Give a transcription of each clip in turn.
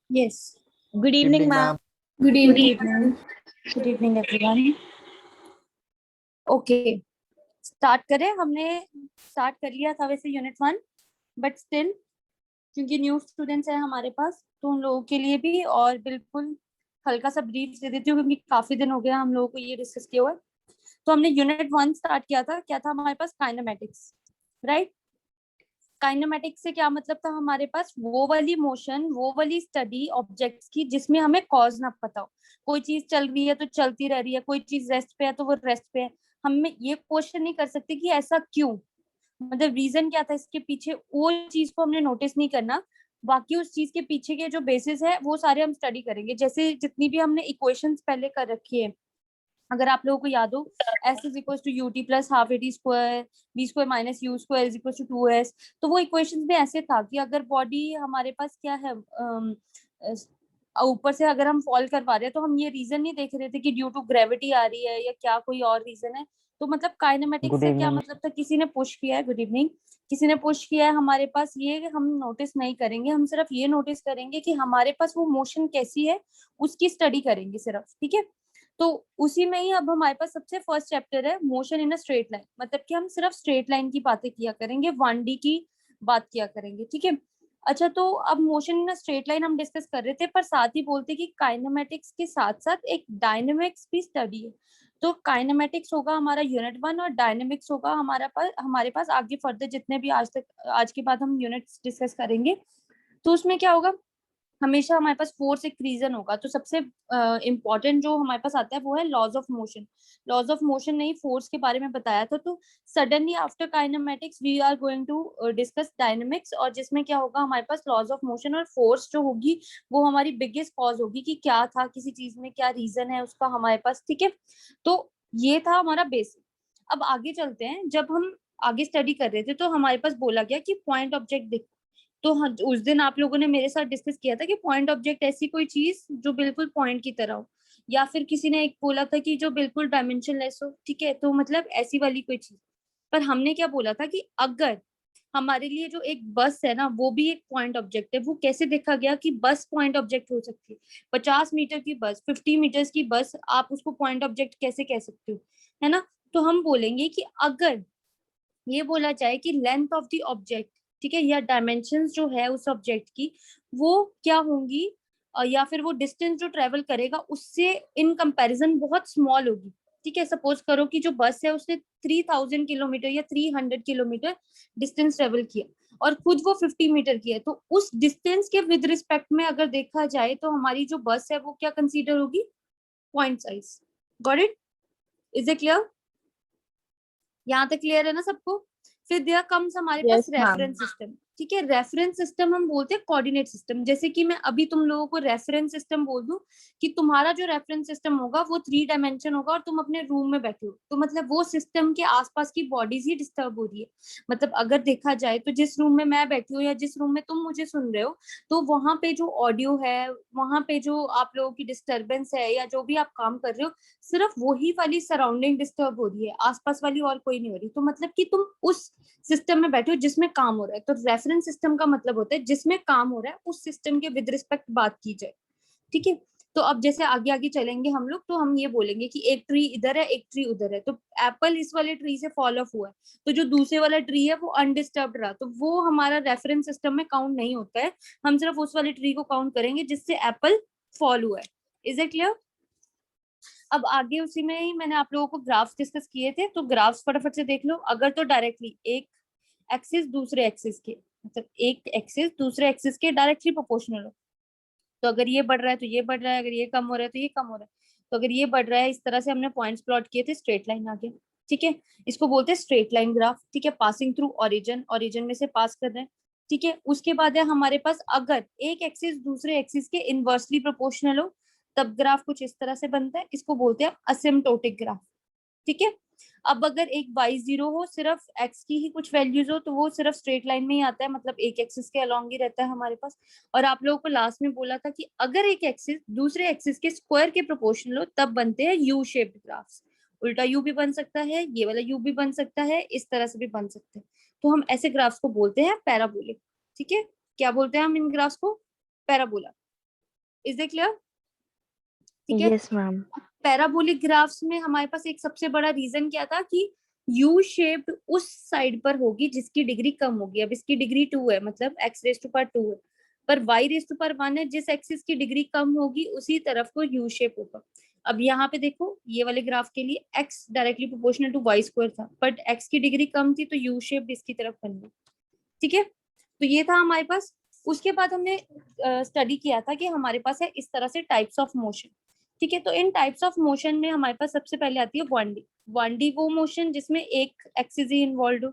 Yes. Good evening, ma'am. Good evening. Good evening, everyone. Okay. Start करें. हमने start कर लिया था वैसे यूनिट 1, बट स्टिल क्योंकि न्यू स्टूडेंट्स हैं हमारे पास, तो उन लोगों के लिए भी और बिल्कुल हल्का सा ब्रीफ दे देती हूँ क्योंकि काफी दिन हो गया हम लोगों को ये डिस्कस किया हुआ है. तो हमने यूनिट 1 स्टार्ट किया था. क्या था हमारे पास? Kinematics, right. काइनेमेटिक्स से क्या मतलब था? हमारे पास वो वाली मोशन, वो वाली स्टडी ऑब्जेक्ट्स की जिसमें हमें कॉज ना पता हो. कोई चीज चल रही है तो चलती रह रही है, कोई चीज रेस्ट पे है तो वो रेस्ट पे है. हमें ये क्वेश्चन नहीं कर सकते कि ऐसा क्यों, मतलब रीजन क्या था इसके पीछे, वो चीज को हमने नोटिस नहीं करना. बाकी उस चीज के पीछे के जो बेसिस है वो सारे हम स्टडी करेंगे. जैसे जितनी भी हमने इक्वेशंस पहले कर रखी है, अगर आप लोगों को याद हो, S is equal to u t plus half a t square, b square minus u square is equal to 2s. तो वो इक्वेशंस में ऐसे था कि अगर बॉडी हमारे पास क्या है, ऊपर से अगर हम फॉल करवा रहे हैं तो हम ये रीजन नहीं देख रहे थे कि ड्यू टू ग्रेविटी आ रही है या क्या कोई और रीजन है. तो मतलब काइनेमेटिक्स से क्या मतलब था? किसी ने पुश किया है, गुड इवनिंग, किसी ने पुश किया है हमारे पास, ये हम नोटिस नहीं करेंगे. हम सिर्फ ये नोटिस करेंगे कि हमारे पास वो मोशन कैसी है, उसकी स्टडी करेंगे सिर्फ. ठीक है. तो उसी में ही अब हमारे पास सबसे फर्स्ट चैप्टर है motion in a straight line. मतलब कि हम सिर्फ स्ट्रेट लाइन की बातें किया करेंगे, 1D की बात किया करेंगे. ठीक है. अच्छा, तो अब motion in a straight line हम डिस्कस कर रहे थे, पर साथ ही बोलते कि काइनेमेटिक्स के साथ साथ एक डायनेमिक्स भी स्टडी है. तो काइनेमेटिक्स होगा हमारा यूनिट 1 और डायनेमिक्स होगा हमारे पास आगे फर्दर जितने भी आज के बाद हम यूनिट्स डिस्कस करेंगे. तो उसमें क्या होगा, हमेशा हमारे पास फोर्स एक रीजन होगा. तो सबसे इम्पोर्टेंट जो हमारे पास आता है वो है laws of motion. Laws of motion नहीं, फोर्स के बारे में बताया था. तो suddenly after kinematics we are going to discuss dynamics, और जिसमें क्या होगा हमारे पास लॉज ऑफ मोशन और फोर्स जो होगी वो हमारी बिगेस्ट कॉज होगी कि क्या था किसी चीज में, क्या रीजन है उसका हमारे पास. ठीक है. तो ये था हमारा बेसिक. अब आगे चलते हैं. जब हम आगे स्टडी कर रहे थे तो हमारे पास बोला गया कि पॉइंट ऑब्जेक्ट. तो उस दिन आप लोगों ने मेरे साथ डिस्कस किया था कि पॉइंट ऑब्जेक्ट ऐसी कोई चीज जो बिल्कुल पॉइंट की तरह हो, या फिर किसी ने एक बोला था कि जो बिल्कुल डायमेंशनलेस हो. ठीक है. तो मतलब ऐसी वाली कोई चीज. पर हमने क्या बोला था कि अगर हमारे लिए जो एक बस है ना वो भी एक पॉइंट ऑब्जेक्ट है. वो कैसे देखा गया कि बस पॉइंट ऑब्जेक्ट हो सकती है? 50 मीटर की बस, 50 मीटर्स की बस, आप उसको पॉइंट ऑब्जेक्ट कैसे कह सकते हो, है ना. तो हम बोलेंगे कि अगर ये बोला जाए कि लेंथ ऑफ द ऑब्जेक्ट, ठीक है, या डायमेंशंस जो है उस ऑब्जेक्ट की वो क्या होंगी, या फिर वो डिस्टेंस जो ट्रेवल करेगा उससे इन कंपैरिजन बहुत स्मॉल होगी. ठीक है. सपोज करो कि जो बस है उसने 3000 किलोमीटर या 300 किलोमीटर डिस्टेंस ट्रेवल किया और खुद वो 50 मीटर की है. तो उस डिस्टेंस के विद रिस्पेक्ट में अगर देखा जाए तो हमारी जो बस है वो क्या कंसीडर होगी? Point size. Got it? Is it clear? यहाँ तक क्लियर है ना सबको? फिर देयर कम्स हमारे पास Yes, ma'am. Reference system. ठीक है. रेफरेंस सिस्टम हम बोलते हैं कोऑर्डिनेट सिस्टम. जैसे कि मैं अभी तुम लोगों को रेफरेंस सिस्टम बोल दूं कि तुम्हारा जो रेफरेंस सिस्टम होगा वो 3 डायमेंशन होगा और तुम अपने रूम में बैठे हो, तो मतलब वो सिस्टम के आसपास की बॉडीज ही डिस्टर्ब हो रही है. मतलब अगर देखा जाए तो जिस रूम में मैं बैठी हूँ या जिस रूम में तुम मुझे सुन रहे हो, तो वहां पे जो ऑडियो है, वहां पे जो आप लोगों की डिस्टर्बेंस है या जो भी आप काम कर रहे हो, सिर्फ वही वाली सराउंडिंग डिस्टर्ब हो रही है, आसपास वाली और कोई नहीं हो रही. तो मतलब कि तुम उस सिस्टम में बैठे हो जिसमें काम हो रहा है. तो रेफरेंस सिस्टम का मतलब होता है जिसमें काम हो रहा है उस सिस्टम के विद रिस्पेक्ट बात की जाए. ठीक है. तो अब जैसे आगे आगे चलेंगे हम लोग, तो हम ये बोलेंगे कि एक ट्री इधर है, एक ट्री उधर है. तो एप्पल इस वाले ट्री से फॉल ऑफ हुआ है, तो जो दूसरे वाला ट्री है वो अनडिस्टर्ब रहा, तो वो हमारा रेफरेंस सिस्टम में काउंट नहीं होता है. हम सिर्फ उस वाले ट्री को काउंट करेंगे जिससे एप्पल फॉल हुआ है. Is it clear? अब आगे उसी में ही मैंने आप लोगों को ग्राफ्स डिस्कस किए थे, तो ग्राफ्स फटाफट से देख लो. अगर तो डायरेक्टली एक एक्सिस दूसरे एक्सिस के, मतलब एक एक्सिस दूसरे एक्सिस के डायरेक्टली प्रोपोर्शनल हो, तो अगर ये बढ़ रहा है तो ये बढ़ रहा है, अगर ये कम हो रहा है तो ये कम हो रहा है. तो अगर ये बढ़ रहा है, इस तरह से हमने पॉइंट्स प्लॉट किए थे, स्ट्रेट लाइन आ गया. ठीक है. इसको बोलते हैं स्ट्रेट लाइन ग्राफ. ठीक है. पासिंग थ्रू ओरिजिन, ओरिजिन में से पास कर रहे हैं. ठीक है. उसके बाद है हमारे पास अगर एक एक्सिस दूसरे एक्सिस के इनवर्सली प्रोपोर्शनल हो, तब ग्राफ कुछ इस तरह से बनता है. इसको बोलते हैं असिम्प्टोटिक ग्राफ. ठीक है. अब अगर एक y0 हो, सिर्फ x की ही कुछ वैल्यूज हो, तो वो सिर्फ स्ट्रेट लाइन में ही आता है, मतलब एक एक्सिस के अलोंग ही रहता है हमारे पास. और आप लोगों को लास्ट में बोला था कि अगर एक एक्सिस दूसरे एक्सिस के स्क्वायर के प्रोपोर्शनल हो तब बनते हैं यू शेप्ड ग्राफ्स. उल्टा यू भी बन सकता है, ये वाला यू भी बन सकता है, इस तरह से भी बन सकते हैं। तो हम ऐसे ग्राफ्स को बोलते हैं पैराबोलिक। ठीक है, क्या बोलते हैं हम इन ग्राफ्स को? पैराबोला। Is it clear? ठीक है। Yes ma'am. पैराबोलिक ग्राफ्स में हमारे पास एक सबसे बड़ा रीजन क्या था कि यू शेप्ड उस साइड पर होगी जिसकी डिग्री कम होगी। अब इसकी डिग्री 2 है, मतलब एक्स रेस टू पावर 2 है, पर वाई रेस टू पावर 1 है। जिस एक्सिस की डिग्री कम होगी उसी तरफ को यू शेप होगा। अब यहाँ पे देखो, ये वाले ग्राफ के लिए x directly proportional to y square था, बट एक्स की डिग्री कम थी तो यू शेप इसकी तरफ बन गई। ठीक है, तो ये था हमारे पास। उसके बाद हमने स्टडी किया था कि हमारे पास है इस तरह से टाइप्स ऑफ मोशन। ठीक है, तो इन टाइप्स ऑफ मोशन में हमारे पास सबसे पहले आती है 1D। 1D वो मोशन जिसमें एक एक्सिस ही इन्वॉल्व हो।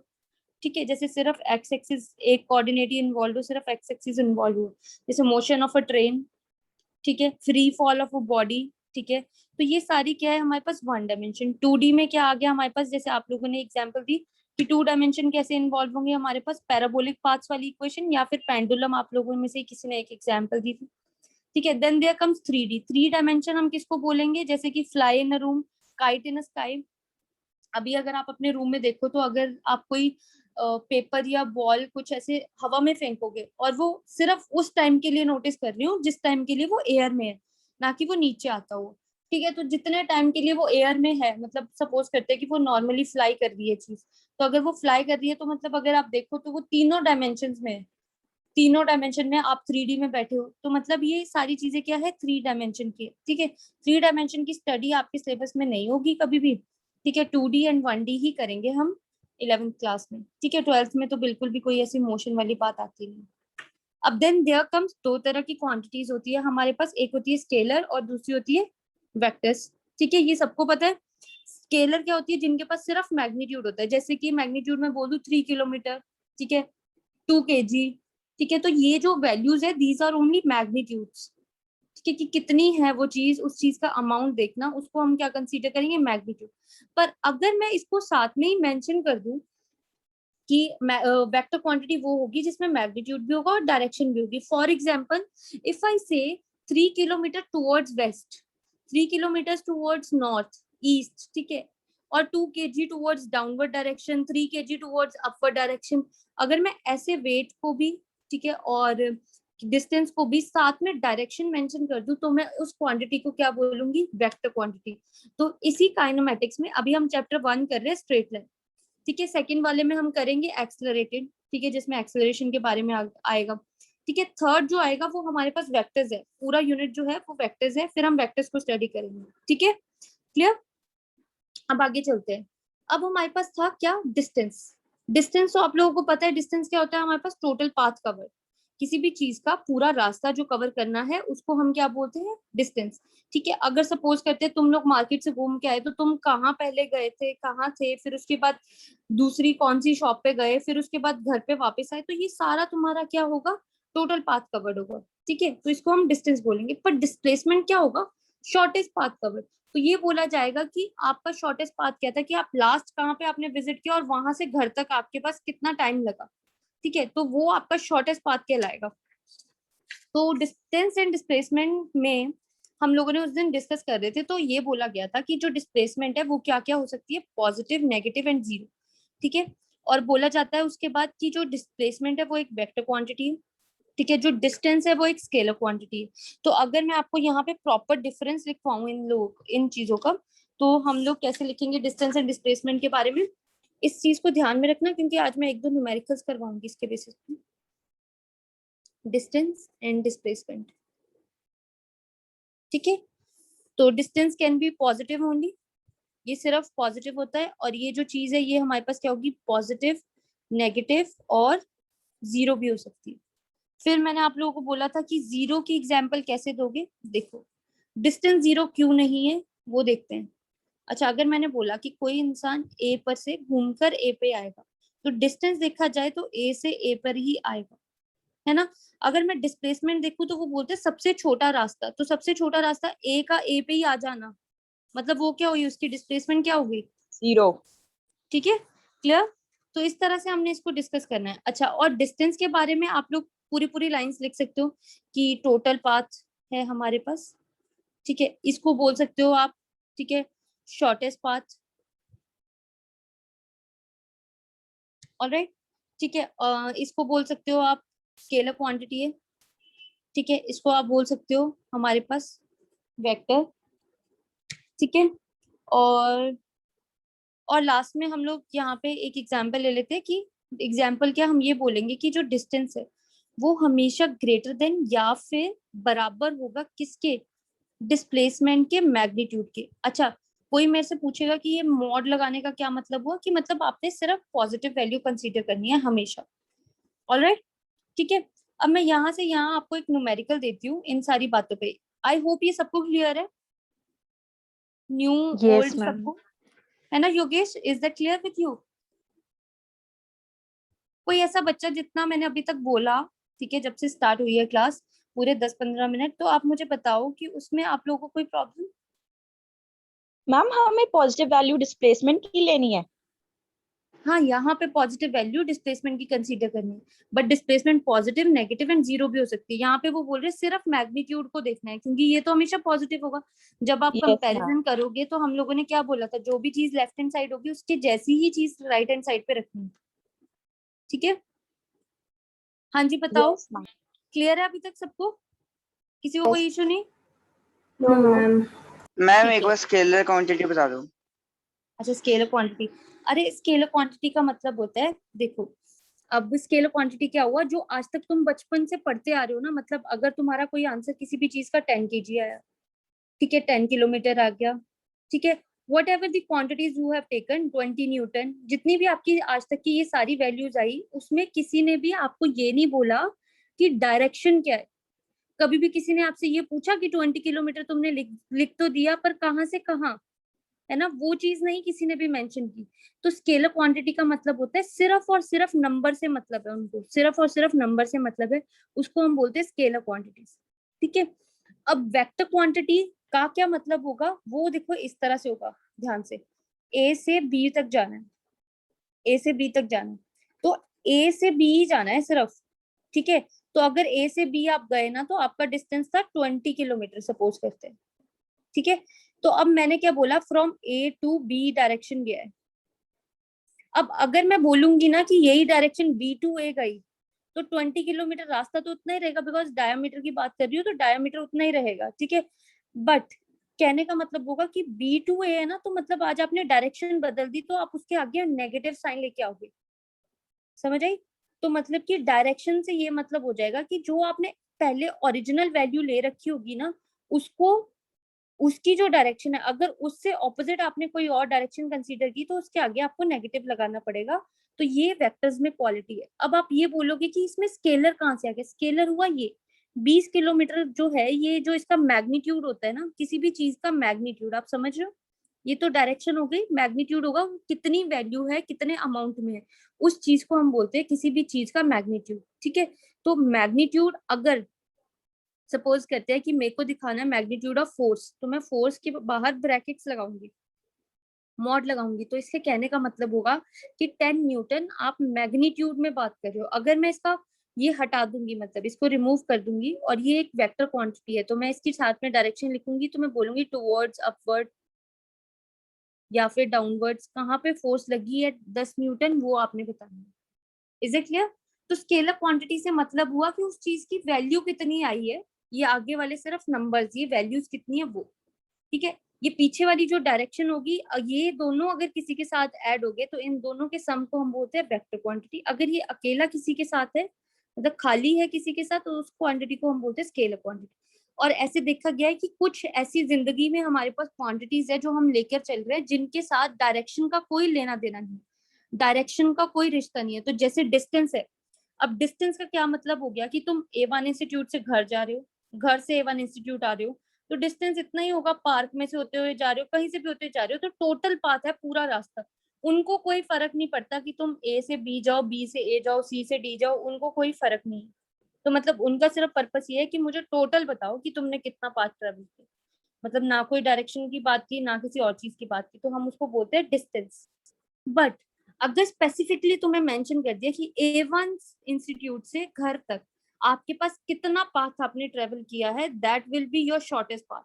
ठीक है, जैसे सिर्फ एक्स एक्सिस, एक कोऑर्डिनेट ही इन्वॉल्व हो, सिर्फ एक्स एक्सिस इन्वॉल्व हो, जैसे मोशन ऑफ अ ट्रेन। ठीक है, free fall of a body. ठीक है, तो ये सारी क्या है हमारे पास? 1 डायमेंशन। 2D में क्या आ गया हमारे पास? जैसे आप लोगों ने एग्जांपल दी कि 2 डायमेंशन कैसे इन्वॉल्व होंगे हमारे पास? पैराबोलिक पाथ्स वाली इक्वेशन या फिर पेंडुलम, आप लोगों में से किसी ने एक एग्जांपल दी थी। ठीक है, then there comes 3D। 3 dimension हम किसको बोलेंगे? जैसे कि fly in a room, kite in a sky. अभी अगर आप अपने रूम में देखो तो अगर आप कोई पेपर या बॉल कुछ ऐसे हवा में फेंकोगे और वो सिर्फ उस टाइम के लिए नोटिस कर रही हूँ जिस टाइम के लिए वो एयर में है, ना कि वो नीचे आता हो। ठीक है, तो जितने टाइम के लिए वो एयर में है, मतलब सपोज करते हैं कि वो नॉर्मली फ्लाई कर रही है चीज, तो अगर वो फ्लाई कर रही है तो मतलब अगर आप देखो तो वो तीनों डायमेंशन में है। तीनों डायमेंशन में आप 3D में बैठे हो, तो मतलब ये सारी चीजें क्या है? 3 डायमेंशन की। ठीक है, 3 डायमेंशन की स्टडी आपके सिलेबस में नहीं होगी कभी भी। ठीक है, 2D एंड 1D ही करेंगे हम 11th क्लास में। ठीक है, 12th में तो बिल्कुल भी कोई ऐसी मोशन वाली बात आती नहीं। अब देन देयर कम्स, दो तरह की क्वांटिटीज होती है हमारे पास, एक होती है स्केलर और दूसरी होती है वेक्टर्स। ठीक है, ये सबको पता है। स्केलर क्या होती है? जिनके पास सिर्फ मैग्नीट्यूड होता है, जैसे कि मैग्नीट्यूड में बोल दूं 3 किलोमीटर। ठीक है, 2 kg। ठीक है, तो ये जो वैल्यूज है दीज आर ओनली मैग्नीट्यूड्स। ठीक है, कि कितनी है वो चीज, उस चीज का अमाउंट देखना, उसको हम क्या कंसीडर करेंगे? मैग्नीट्यूड। पर अगर मैं इसको साथ में ही मेंशन कर दूं कि वेक्टर क्वांटिटी वो होगी जिसमें मैग्नीट्यूड भी होगा और डायरेक्शन भी होगी। For example, if I say 3 kilometre towards west, 3 kilometre towards north east, ठीक है, और 2 kg towards downward direction, 3 kg towards upward direction. अगर मैं ऐसे वेट को भी, ठीक है, और डिस्टेंस को भी साथ में डायरेक्शन मेंशन कर दूं तो मैं उस क्वांटिटी को क्या बोलूंगी? Vector quantity. तो इसी काइनेमेटिक्स में अभी हम चैप्टर 1 कर रहे हैं, स्ट्रेट लाइन। ठीक है, सेकंड वाले में हम करेंगे एक्सेलरेटेड। ठीक है, जिसमें एक्सेलरेशन के बारे में आएगा। ठीक है, थर्ड जो आएगा वो हमारे पास वेक्टर्स है, पूरा यूनिट जो है वो वेक्टर्स है, फिर हम वेक्टर्स को स्टडी करेंगे। ठीक है, क्लियर? अब आगे चलते हैं। अब हमारे पास था क्या? डिस्टेंस। डिस्टेंस तो आप लोगों को पता है, डिस्टेंस क्या होता है हमारे पास? Total path cover. किसी भी चीज का पूरा रास्ता जो कवर करना है उसको हम क्या बोलते हैं? डिस्टेंस। ठीक है, अगर सपोज करते हैं तुम लोग मार्केट से घूम के आए तो तुम कहाँ पहले गए थे, कहाँ थे, फिर उसके बाद दूसरी कौन सी शॉप पे गए, फिर उसके बाद घर पे वापस आए, तो ये सारा तुम्हारा क्या होगा? टोटल पाथ कवर्ड होगा। ठीक है, तो इसको हम डिस्टेंस बोलेंगे। पर डिस्प्लेसमेंट क्या होगा? Shortest path covered. तो ये बोला जाएगा कि आपका शॉर्टेस्ट पाथ क्या था, कि आप लास्ट कहाँ पे आपने विजिट किया और वहां से घर तक आपके पास कितना टाइम लगा। ठीक है, तो वो आपका शॉर्टेस्ट पाथ कहलाएगा। तो डिस्टेंस एंड डिस्प्लेसमेंट में हम लोगों ने उस दिन डिस्कस कर रहे थे, तो ये बोला गया था कि जो डिस्प्लेसमेंट है वो क्या क्या हो सकती है? Positive, negative and zero. ठीक है, और बोला जाता है उसके बाद कि जो डिस्प्लेसमेंट है वो एक वेक्टर क्वांटिटी है। ठीक है, जो डिस्टेंस है वो एक स्केलर क्वांटिटी है। तो अगर मैं आपको यहाँ पे प्रॉपर डिफरेंस लिखवाऊं इन चीजों का, तो हम लोग कैसे लिखेंगे डिस्टेंस एंड डिस्प्लेसमेंट के बारे में? इस चीज को ध्यान में रखना क्योंकि आज मैं एक दो न्यूमेरिकल्स करवाऊंगी इसके बेसिस पे। Distance and displacement. ठीक है, तो distance can be positive only, ये सिर्फ पॉजिटिव होता है, और ये जो चीज है ये हमारे पास क्या होगी? पॉजिटिव, नेगेटिव और जीरो भी हो सकती है। फिर मैंने आप लोगों को बोला था कि जीरो की एग्जाम्पल कैसे दोगे? देखो, डिस्टेंस जीरो क्यों नहीं है वो देखते हैं। अच्छा, अगर मैंने बोला कि कोई इंसान ए पर से घूमकर ए पे आएगा, तो डिस्टेंस देखा जाए तो ए से ए पर ही आएगा, है ना? अगर मैं डिस्प्लेसमेंट देखूं तो वो बोलते हैं सबसे छोटा रास्ता, तो सबसे छोटा रास्ता ए का ए पे ही आ जाना, मतलब वो क्या हुई? उसकी डिस्प्लेसमेंट क्या होगी? जीरो। ठीक है, क्लियर? तो इस तरह से हमने इसको डिस्कस करना है। अच्छा, और डिस्टेंस के बारे में आप लोग पूरी पूरी लाइंस लिख सकते हो कि टोटल पाथ है हमारे पास। ठीक है, इसको बोल सकते हो आप। ठीक है, शॉर्टेस्ट पाथ। ऑलराइट, ठीक है। इसको बोल सकते हो आप स्केलर क्वांटिटी है, ठीक है। इसको आप बोल सकते हो हमारे पास वेक्टर, ठीक है। और लास्ट में हम लोग यहाँ पे एक एग्जांपल ले लेते हैं कि एग्जांपल क्या, हम ये बोलेंगे कि जो डिस्टेंस है वो हमेशा ग्रेटर देन या फिर बराबर होगा किसके, डिस्प्लेसमेंट के मैग्नीट्यूड के। अच्छा, कोई मेरे से पूछेगा कि ये मॉड लगाने का क्या मतलब हुआ, कि मतलब आपने सिर्फ पॉजिटिव वैल्यू कंसीडर करनी है हमेशा। ऑलराइट, ठीक है। अब मैं यहाँ से यहाँ आपको एक न्यूमेरिकल देती हूँ इन सारी बातों पे। आई होप ये सबको क्लियर है, न्यू Yes, ओल्ड ma'am. सबको, है ना। Yogesh, is that clear with you? कोई ऐसा बच्चा जितना मैंने अभी तक बोला, ठीक है, जब से स्टार्ट हुई है क्लास पूरे 10-15 मिनट, तो आप मुझे बताओ कि उसमें आप लोगों को कोई प्रॉब्लम? मैम हमें पॉजिटिव वैल्यू डिस्प्लेसमेंट की लेनी है। हाँ, यहाँ पे पॉजिटिव वैल्यू डिस्प्लेसमेंट की कंसीडर करनी है, but displacement positive, negative and zero भी हो सकती है। यहाँ पे वो बोल रहे हैं सिर्फ मैग्नीट्यूड को देखना है, क्योंकि ये तो हमेशा पॉजिटिव होगा। जब आप यस मैम। कंपैरिजन करोगे तो हम लोगों ने क्या बोला था, जो भी चीज लेफ्ट हैंड साइड होगी उसके जैसी ही चीज राइट हैंड साइड पे रखनी है, ठीक है। हाँ जी, बताओ, यस मैम। क्लियर है अभी तक सबको? किसी को कोई इशू नहीं? No ma'am. मैम ठीक एक है। बार स्केलर क्वांटिटी बता दो। अच्छा, स्केलर क्वांटिटी। अरे स्केलर क्वांटिटी का मतलब होता है, देखो, अब स्केलर क्वांटिटी क्या हुआ, जो आज तक तुम बचपन से पढ़ते आ रहे हो ना, मतलब अगर तुम्हारा कोई आंसर किसी भी चीज का 10 kg आया, ठीक है, 10 किलोमीटर आ गया, ठीक है, what ever the quantities you have taken, 20 Newton, जितनी भी आपकी आज तक की ये सारी वैल्यूज आई, उसमें किसी ने भी आपको ये नहीं बोला कि डायरेक्शन क्या है। कभी भी किसी ने आपसे ये पूछा कि 20 किलोमीटर तुमने लिख तो दिया, पर कहाँ से कहाँ, है ना, वो चीज नहीं किसी ने भी मेंशन की। तो स्केलर क्वांटिटी का मतलब होता है सिर्फ और सिर्फ नंबर से मतलब है, उनको सिर्फ और सिर्फ नंबर से मतलब है, उसको हम बोलते हैं स्केलर क्वांटिटीज, ठीक है। अब वेक्टर क्वांटिटी का क्या मतलब होगा, वो देखो इस तरह से होगा, ध्यान से, ए से बी तक जाना है, ए से बी तक जाना है, तो ए से बी जाना है सिर्फ, ठीक है। तो अगर ए से बी आप गए ना, तो आपका डिस्टेंस था 20 किलोमीटर, सपोज करते हैं, ठीक है। तो अब मैंने क्या बोला, from A to B direction गया है। अब अगर मैं बोलूंगी ना कि यही डायरेक्शन बी टू ए गई, तो 20 किलोमीटर रास्ता तो उतना ही रहेगा, बिकॉज डायमीटर की बात कर रही हूँ तो डायमीटर उतना ही रहेगा, ठीक है। बट कहने का मतलब होगा कि बी टू ए है ना, तो मतलब आज आपने डायरेक्शन बदल दी, तो आप उसके आगे नेगेटिव साइन लेके आओगे, समझ आई? तो मतलब कि डायरेक्शन से ये मतलब हो जाएगा कि जो आपने पहले ओरिजिनल वैल्यू ले रखी होगी ना, उसको, उसकी जो डायरेक्शन है, अगर उससे ऑपोजिट आपने कोई और डायरेक्शन कंसीडर की, तो उसके आगे आपको नेगेटिव लगाना पड़ेगा। तो ये वेक्टर्स में क्वालिटी है। अब आप ये बोलोगे कि इसमें स्केलर कहाँ से आ गया, स्केलर हुआ ये 20 किलोमीटर जो है, ये जो इसका मैग्नीट्यूड होता है ना, किसी भी चीज का मैग्नीट्यूड, आप समझ रहे हो, ये तो डायरेक्शन हो गई, मैग्नीट्यूड होगा कितनी वैल्यू है, कितने अमाउंट में है, उस चीज को हम बोलते हैं किसी भी चीज का मैग्नीट्यूड, ठीक है। तो मैग्नीट्यूड, अगर सपोज करते हैं कि मेरे को दिखाना है मैग्नीट्यूड ऑफ फोर्स, तो मैं फोर्स के बाहर ब्रैकेट्स लगाऊंगी, मॉड लगाऊंगी, तो इसके कहने का मतलब होगा कि 10 न्यूटन आप मैग्नीट्यूड में बात कर रहे हो। अगर मैं इसका ये हटा दूंगी, मतलब इसको रिमूव कर दूंगी, और ये एक वेक्टर क्वांटिटी है, तो मैं इसके साथ में डायरेक्शन लिखूंगी, तो मैं बोलूंगी टुवर्ड्स, अपवर्ड या फिर डाउनवर्ड्स, कहाँ पे फोर्स लगी है 10 न्यूटन, वो आपने बताना है। Is it clear? तो स्केलर क्वांटिटी से मतलब हुआ कि उस चीज की वैल्यू कितनी आई है, ये आगे वाले सिर्फ नंबर्स, ये वैल्यूज कितनी है वो, ठीक है। ये पीछे वाली जो डायरेक्शन होगी, ये दोनों अगर किसी के साथ ऐड हो गए, तो इन दोनों के सम को हम बोलते हैं वेक्टर क्वांटिटी। अगर ये अकेला किसी के साथ है, मतलब खाली है किसी के साथ, तो उस क्वांटिटी को हम बोलते हैं स्केलर क्वांटिटी। और ऐसे देखा गया है कि कुछ ऐसी जिंदगी में हमारे पास क्वांटिटीज है जो हम लेकर चल रहे हैं, जिनके साथ डायरेक्शन का कोई लेना देना नहीं, डायरेक्शन का कोई रिश्ता नहीं है। तो जैसे डिस्टेंस है, अब डिस्टेंस का क्या मतलब हो गया कि तुम A1 इंस्टीट्यूट से घर जा रहे हो, घर से A1 इंस्टीट्यूट आ रहे हो, तो डिस्टेंस इतना ही होगा, पार्क में से होते हुए जा रहे हो, कहीं से भी होते जा रहे हो, तो टोटल पाथ है पूरा रास्ता। उनको कोई फर्क नहीं पड़ता कि तुम A से B जाओ, B से A जाओ, C से D जाओ, उनको कोई फर्क नहीं है। तो मतलब उनका सिर्फ पर्पस ये है कि मुझे टोटल बताओ कि तुमने कितना पाथ ट्रेवल किया, मतलब ना कोई डायरेक्शन की बात की, ना किसी और चीज की बात की, तो हम उसको बोलते हैं डिस्टेंस। बट अगर स्पेसिफिकली तुम्हें मेंशन कर दिया कि A1 इंस्टीट्यूट से घर तक आपके पास कितना पाथ आपने ट्रेवल किया है, that will be your shortest path,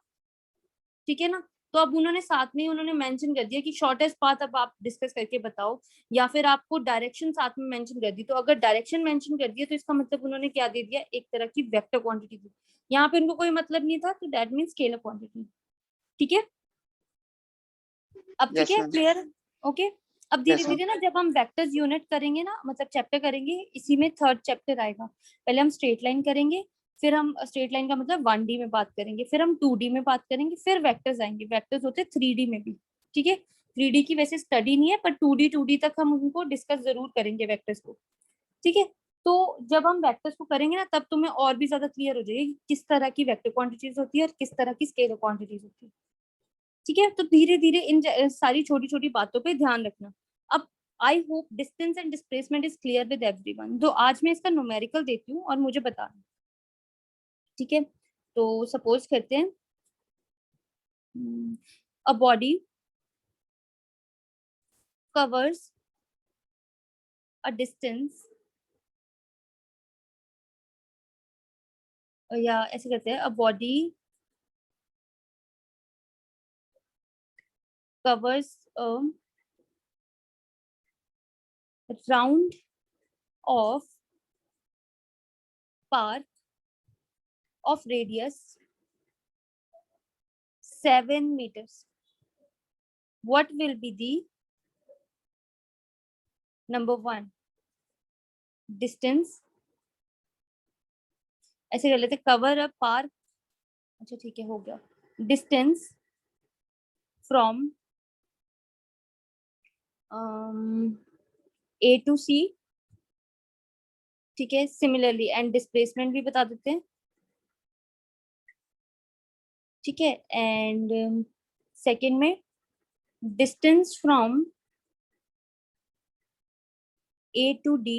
ठीक है ना। तो अब उन्होंने साथ में उन्होंने मेंशन कर दिया कि शॉर्टेस्ट पाथ अब आप डिस्कस करके बताओ, या फिर आपको डायरेक्शन साथ में मेंशन कर दी। तो अगर डायरेक्शन मेंशन कर दिया तो इसका मतलब उन्होंने क्या दे दिया, एक तरह की वेक्टर क्वांटिटी दी। यहाँ पे उनको कोई मतलब नहीं था, तो दैट मीन स्केलर क्वांटिटी। ठीक है, अब ठीक Yes, है, ma'am. क्लियर? ओके, अब धीरे Yes, ma'am. धीरे ना जब हम वेक्टर्स यूनिट करेंगे ना, मतलब चैप्टर करेंगे, इसी में थर्ड चैप्टर आएगा। पहले हम स्ट्रेट लाइन करेंगे, फिर हम स्ट्रेट लाइन का मतलब 1D में बात करेंगे, फिर हम 2D में बात करेंगे, फिर वेक्टर्स आएंगे। वेक्टर्स होते हैं 3D में भी। ठीक है, 3D की वैसे स्टडी नहीं है, पर 2D तक हम उनको डिस्कस जरूर करेंगे वेक्टर्स को। ठीक है, तो जब हम वेक्टर्स को करेंगे ना, तब तुम्हें और भी ज्यादा क्लियर हो जाएगी किस तरह की वेक्टर क्वांटिटीज होती है और किस तरह की स्केलर क्वांटिटीज होती है। ठीक है, तो धीरे धीरे इन सारी छोटी छोटी बातों पे ध्यान रखना। अब I hope distance and displacement is clear with everyone. तो आज मैं इसका न्यूमेरिकल देती हूँ और मुझे बताना। ठीक है, तो सपोज करते हैं a body covers a distance, या ऐसे करते हैं, a body covers a round of park of radius 7 meters. What will be the number one distance? ऐसे कर लेते, कवर अ पार्क, अच्छा ठीक है, हो गया। Distance from A to C। ठीक है, सिमिलरली एंड डिस्प्लेसमेंट भी बता देते हैं। ठीक है, एंड सेकेंड में distance from A to D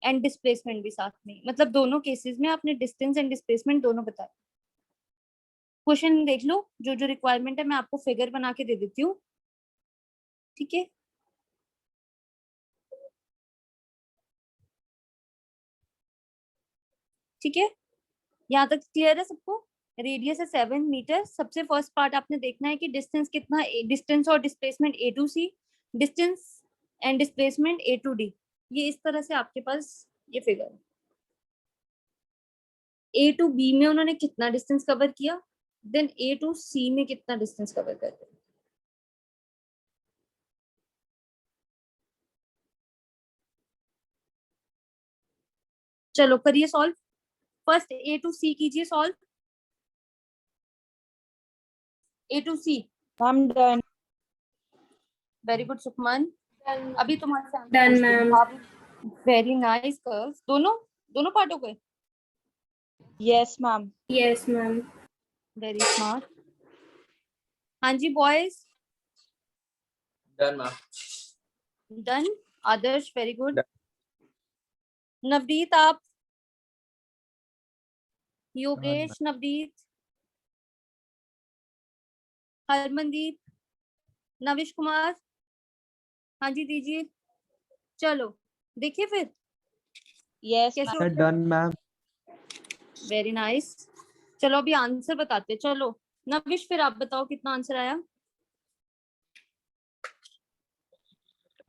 and displacement भी साथ में, मतलब दोनों केसेस में आपने डिस्टेंस एंड डिस्प्लेसमेंट दोनों बताया। क्वेश्चन देख लो, जो जो रिक्वायरमेंट है मैं आपको फिगर बना के दे देती हूँ। ठीक है, ठीक है, यहाँ तक क्लियर है सबको? रेडियस है 7 मीटर। सबसे फर्स्ट पार्ट आपने देखना है कि डिस्टेंस कितना, डिस्टेंस और displacement A to C, distance and displacement A to D। ये इस तरह से आपके पास ये फिगर है। A to B में उन्होंने कितना डिस्टेंस कवर किया, देन A to C में कितना डिस्टेंस कवर कर दिया। चलो करिए solve. First A to C कीजिए solve. A to C। I'm done. Very good Sukhman. अभी तुम्हारे Done, ma'am. Very nice girls. दोनों दोनों पार्ट हो गए। Yes, ma'am. Yes, ma'am. Very smart. हाँ जी बॉयज। Done, ma'am. डन। आदर्श वेरी गुड। Done. नवदीत आप? योगेश, नवदीत, हरमनदीप, नविश कुमार, हाँ जी दीजिए। चलो देखिए फिर Yes, कैसे ma'am. होता है। Done, ma'am. Very nice. चलो अभी आंसर बताते। चलो नविश, फिर आप बताओ कितना आंसर आया।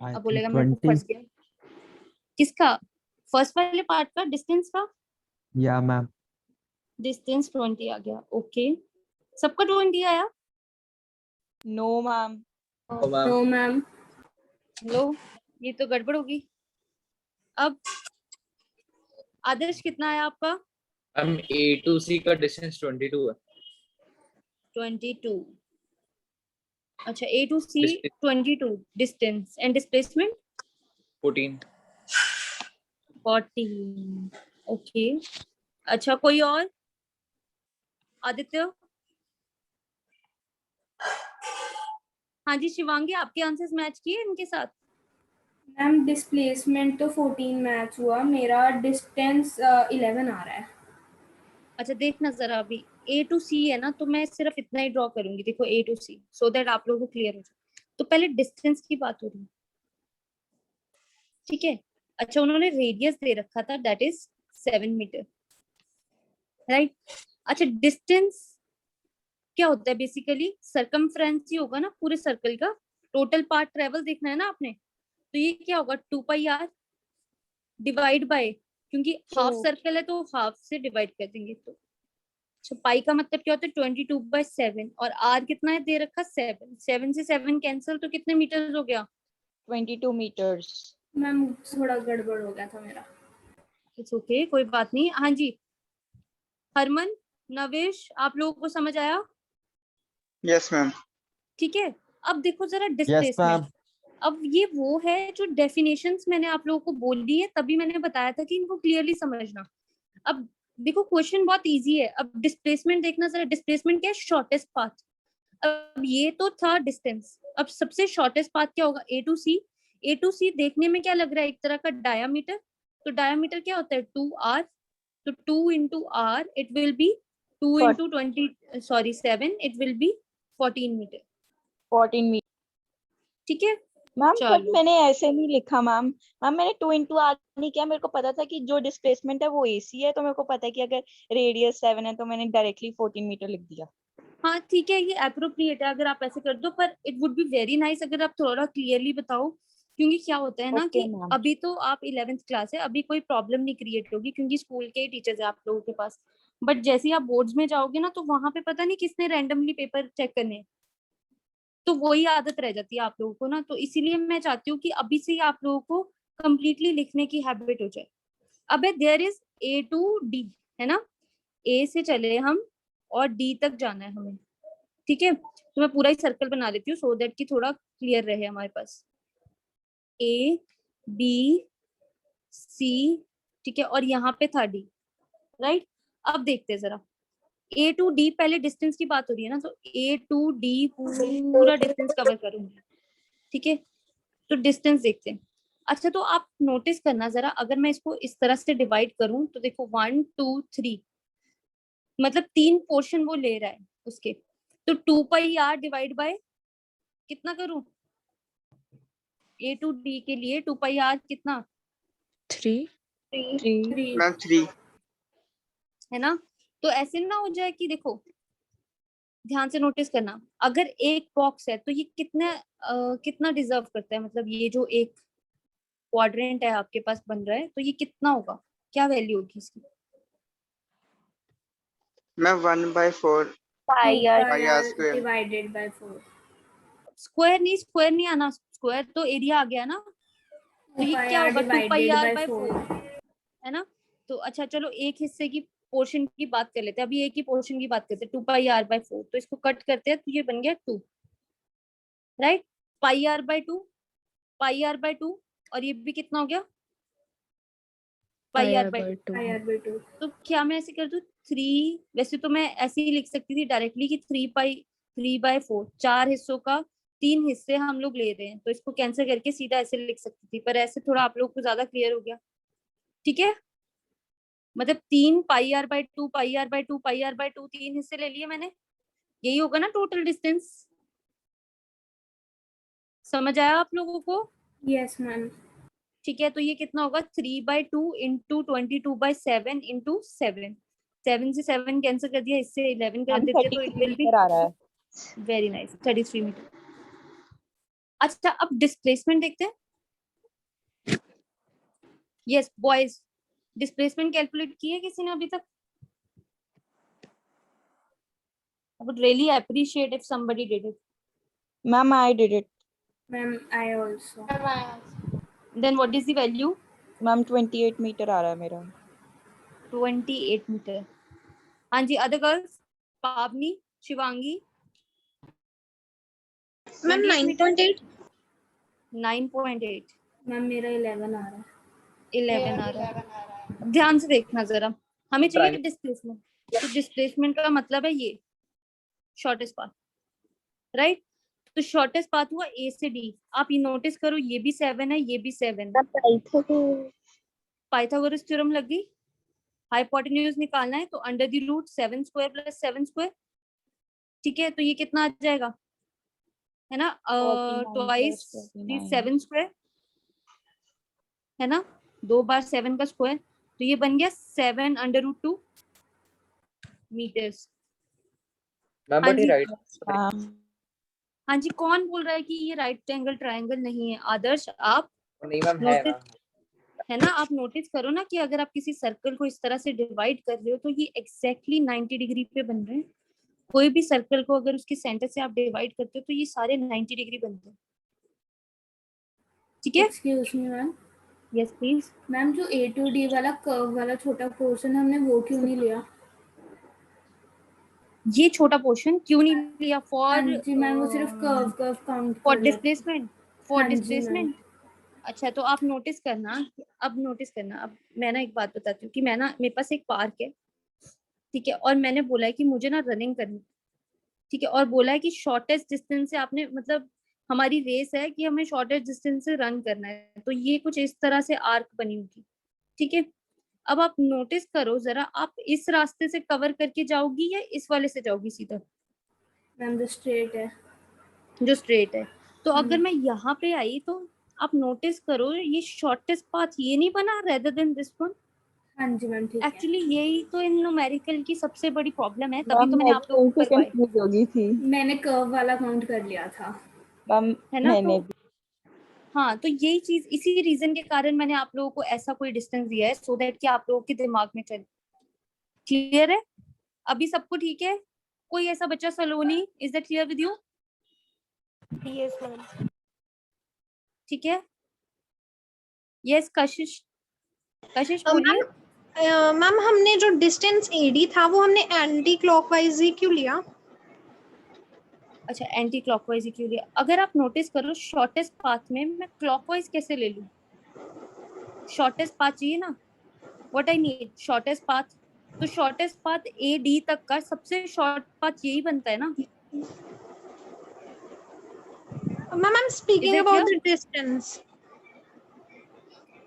I अब think बोलेगा मेरे को 20. फंस गया। किसका? फर्स्ट वाले पार्ट का डिस्टेंस का? Yeah, ma'am. डिस्टेंस 20 आ गया। ओके, सबका 20 आया। No, ma'am. Oh, ma'am. No, ma'am. लो, ये तो गड़बड़ होगी। अब आदर्श कितना आया आपका? मैम A to C का डिस्टेंस 22 है। 22। अच्छा, A to C Distance 22, distance and displacement 14. 14। Okay, अच्छा कोई और? आदित्य? हाँ जी शिवांगी, आपके आंसर्स मैच किए इनके साथ? मैम डिस्प्लेसमेंट तो 14 मैच हुआ, मेरा डिस्टेंस 11 आ रहा है। अच्छा देखना जरा, अभी A to C है ना, तो मैं सिर्फ इतना ही ड्रॉ करूंगी। देखो A to C, so that आप लोगों को क्लियर हो जाए। तो पहले डिस्टेंस की बात हो रही है, ठीक है। अच्छा, उन्होंने रेडियस दे रखा था, दैट इज 7 मीटर, राइट। अच्छा डिस्टेंस क्या होता है बेसिकली, सर्कमफ्रेंस ही होगा ना पूरे सर्कल का, टोटल पाथ ट्रेवल देखना है ना आपने, तो ये क्या होगा 2πr डिवाइड बाय, क्योंकि हाफ सर्कल है तो हाफ से डिवाइड कर देंगे। तो अच्छा पाई का मतलब क्या होता है 22/7, और आर कितना है दे रखा 7, 7 से 7 कैंसिल, तो कितने मीटर हो गया 22 meters. मैम थोड़ा गड़बड़ हो गया था मेरा। इट्स ओके कोई बात नहीं। हाँ जी हरमन नवेश आप लोगों को समझ आया? Yes ma'am. ठीक है अब देखो जरा डिस्प्लेसमेंट। अब ये वो है जो डेफिनेशंस मैंने आप लोगों को बोल दी है, तभी मैंने बताया था कि इनको क्लियरली समझना। अब देखो क्वेश्चन बहुत इजी है। अब डिस्प्लेसमेंट देखना जरा, डिस्प्लेसमेंट क्या है शॉर्टेस्ट पाथ। अब ये तो था डिस्टेंस, अब सबसे शॉर्टेस्ट पाथ क्या होगा ए टू सी। ए टू सी देखने में क्या लग रहा है एक तरह का डायामीटर, तो डायामीटर क्या होता है 2r, तो 2 into r it will be 2 into 20 sorry 7 it will be 14 metre. 14 meters. ठीक है मैम पर चलो। मैंने ऐसे नहीं लिखा मैम। मैम मैंने 2 into r नहीं किया, मेरे को पता था कि जो डिस्प्लेसमेंट है वो AC है, तो मेरे को पता है कि अगर रेडियस 7 है तो मैंने डायरेक्टली 14 मीटर लिख दिया। हाँ ठीक है ये अप्रोप्रिएट है अगर आप ऐसे कर दो, पर it would be very nice अगर आप थोड़ा क्लियरली बताओ, क्योंकि क्या होता है ना Okay, कि ma'am. अभी तो आप 11th क्लास है, अभी कोई प्रॉब्लम नहीं क्रिएट होगी क्योंकि स्कूल के ही टीचर्स है आप लोगों के पास, बट जैसे ही आप बोर्ड्स में जाओगे ना तो वहां पे पता नहीं किसने रैंडमली पेपर चेक करने हैं, तो वही आदत रह जाती है आप लोगों को ना, तो इसीलिए मैं चाहती हूँ कि अभी से ही आप लोगों को कंप्लीटली लिखने की हैबिट हो जाए। अब there is A to D है ना, A से चले हम और D तक जाना है हमें, ठीक है तो मैं पूरा ही सर्कल बना लेती हूँ सो दैट कि थोड़ा क्लियर रहे हमारे पास। A B C ठीक है और यहाँ पे था D राइट। अब देखते हैं जरा A to D, पहले डिस्टेंस की बात हो रही है ना, तो A to D पूरा डिस्टेंस कवर करूंगी, ठीक है तो डिस्टेंस देखते हैं। अच्छा तो आप नोटिस करना जरा, अगर मैं इसको इस तरह से डिवाइड करूं तो देखो 1 2 3 मतलब 3 पोर्शन वो ले रहा है उसके, तो 2πr डिवाइड बाय कितना करूं A to D के लिए 2πr कितना 3 मैम 3। है ना, तो ऐसे ना हो जाए कि देखो ध्यान से नोटिस करना, अगर एक बॉक्स है तो ये कितना डिजर्व करता है, मतलब ये जो एक क्वाड्रेंट है आपके पास बन रहा है तो ये कितना होगा, क्या वैल्यू होगी इसकी? Ma'am 1/4 2πr square। divided by 4। Square नहीं आना, स्क्वायर तो एरिया आ गया ना, तो ये क्या 2πr होगा 2πr divided by by 4 है ना। तो अच्छा चलो एक हिस्से की पोर्शन की बात कर लेते हैं, अभी एक ही पोर्शन की बात करते हैं 2πr by 4, तो इसको कट करते हैं तो ये बन गया 2 right, πr by 2 πr by 2 और ये भी कितना हो गया πr by 2। πr by 2। तो क्या मैं ऐसे कर दूं 3, वैसे तो मैं ऐसे ही लिख सकती थी डायरेक्टली कि 3/4 4 हिस्सों का 3 हिस्से हम लोग ले रहे हैं, तो इसको कैंसिल करके सीधा ऐसे लिख सकती थी, पर ऐसे थोड़ा आप लोग को ज्यादा क्लियर हो गया, ठीक है मतलब 3 πr by 2 πr by 2 πr by 2 3 हिस्से ले लिए मैंने, यही होगा ना टोटल डिस्टेंस। समझ आया आप लोगों को? Yes ma'am. ठीक है तो ये कितना होगा 3/2 into 22/7 into 7, 7 से 7 कैंसिल कर दिया, इससे 11 कर मैम देते तो इट 33 विल बी मीटर आ रहा है। Very nice 33 metre. अच्छा अब डिस्प्लेसमेंट देखते हैं। यस बॉयज डिस्प्लेसमेंट कैलकुलेट की है किसी ने अभी तक? I would really appreciate if somebody did it. Ma'am, I did it. Ma'am I also। Then what is the value? Ma'am 28 metre आ रहा है मेरा। 28 मीटर। हाँ जी अदर गर्ल्स, पावनी, शिवांगी। मैम 9.8। 9.8। मैम मेरा 11 आ रहा है। 11 आ रहा है। ध्यान से देखना जरा, हमें चाहिए डिस्प्लेसमेंट, तो डिस्प्लेसमेंट का मतलब है ये शॉर्टेस्ट पाथ राइट, तो शॉर्टेस्ट पाथ हुआ ए से डी। आप ये नोटिस करो ये भी 7 है ये भी 7, पाइथागोरस थ्योरम लग गई, हाइपोटेन्यूज निकालना है तो under the root 7 square plus 7 square, ठीक है तो ये कितना आ जाएगा है ना 2 7 स्क्वायर है ना, 2 बार 7 का स्क्वायर, तो ये बन गया 7 √2 मीटर्स। मैम हाँ बट ये जी राइट हाँ जी, कौन बोल रहा है कि ये राइट एंगल ट्रायंगल नहीं है? आदर्श, आप नहीं मैम है नोटिस मैम। है ना, आप नोटिस करो ना कि अगर आप किसी सर्कल को इस तरह से डिवाइड कर रहे हो तो ये एग्जैक्टली 90 डिग्री पे बन रहे हैं। कोई भी सर्कल को अगर उसके सेंटर से आप डिवाइड करते हो तो ये सारे 90 डिग्री बनते हैं। ठीक है, excuse me ma'am. Yes please. Ma'am जो A to D वाला कर्व वाला छोटा पोर्शन हमने वो क्यों नहीं लिया? ये छोटा पोर्शन क्यों नहीं लिया? हाँ फॉर जी मैम, वो सिर्फ कर्व काउंट फॉर कर रहा था। डिस्प्लेसमेंट, फॉर हाँ जी मैम। डिस्प्लेसमेंट। अच्छा, तो आप नोटिस करना, अब नोटिस करना। अब मैं ना एक बात बताती हूँ कि मैं ना, मेरे पास एक पार्क है, ठीक है, और मैंने बोला है कि मुझे ना रनिंग करनी, ठीक है, और बोला है कि शॉर्टेस्ट डिस्टेंस से आपने, मतलब हमारी रेस है कि हमें शॉर्टेस्ट डिस्टेंस से रन करना है, तो ये कुछ इस तरह से आर्क बनी होगी, ठीक है। अब आप नोटिस करो जरा, आप इस रास्ते से कवर करके जाओगी या इस वाले से जाओगी सीधा? मैम जो स्ट्रेट है। जो स्ट्रेट है। तो अगर मैं यहाँ पे आई तो आप नोटिस करो, ये शॉर्टेस्ट पाथ ये नहीं बना रेदर देन दिस वन। हाँ जी मैम ठीक है। एक्चुअली यही तो इन न्यूमेरिकल की सबसे बड़ी प्रॉब्लम है, तभी मैम तो मैंने मैं आप लोगों भी को करवाई, कंफ्यूज हो गई थी मैंने कर्व वाला काउंट कर लिया था। मैम। है ना। मैंने तो हाँ, तो यही चीज, इसी रीजन के कारण मैंने आप लोगों को ऐसा कोई डिस्टेंस दिया है, सो दैट कि आप लोगों के दिमाग में चले। क्लियर है अभी सबको? ठीक है, कोई ऐसा बच्चा Saloni, is that clear with you? Yes, ma'am. ठीक है, यस कशिश, कशिश मैम बोलिए। मैम हमने जो डिस्टेंस AD था वो हमने एंटी क्लॉकवाइज ही क्यों लिया? अच्छा, एंटी क्लॉकवाइज क्यों लिया? अगर आप नोटिस करो, शॉर्टेस्ट पाथ में मैं क्लॉकवाइज कैसे ले लूं? शॉर्टेस्ट पाथ चाहिए ना, what I need shortest path. तो शॉर्टेस्ट पाथ AD तक का सबसे शॉर्ट पाथ यही बनता है ना। Ma'am I am speaking it about clear? The distance.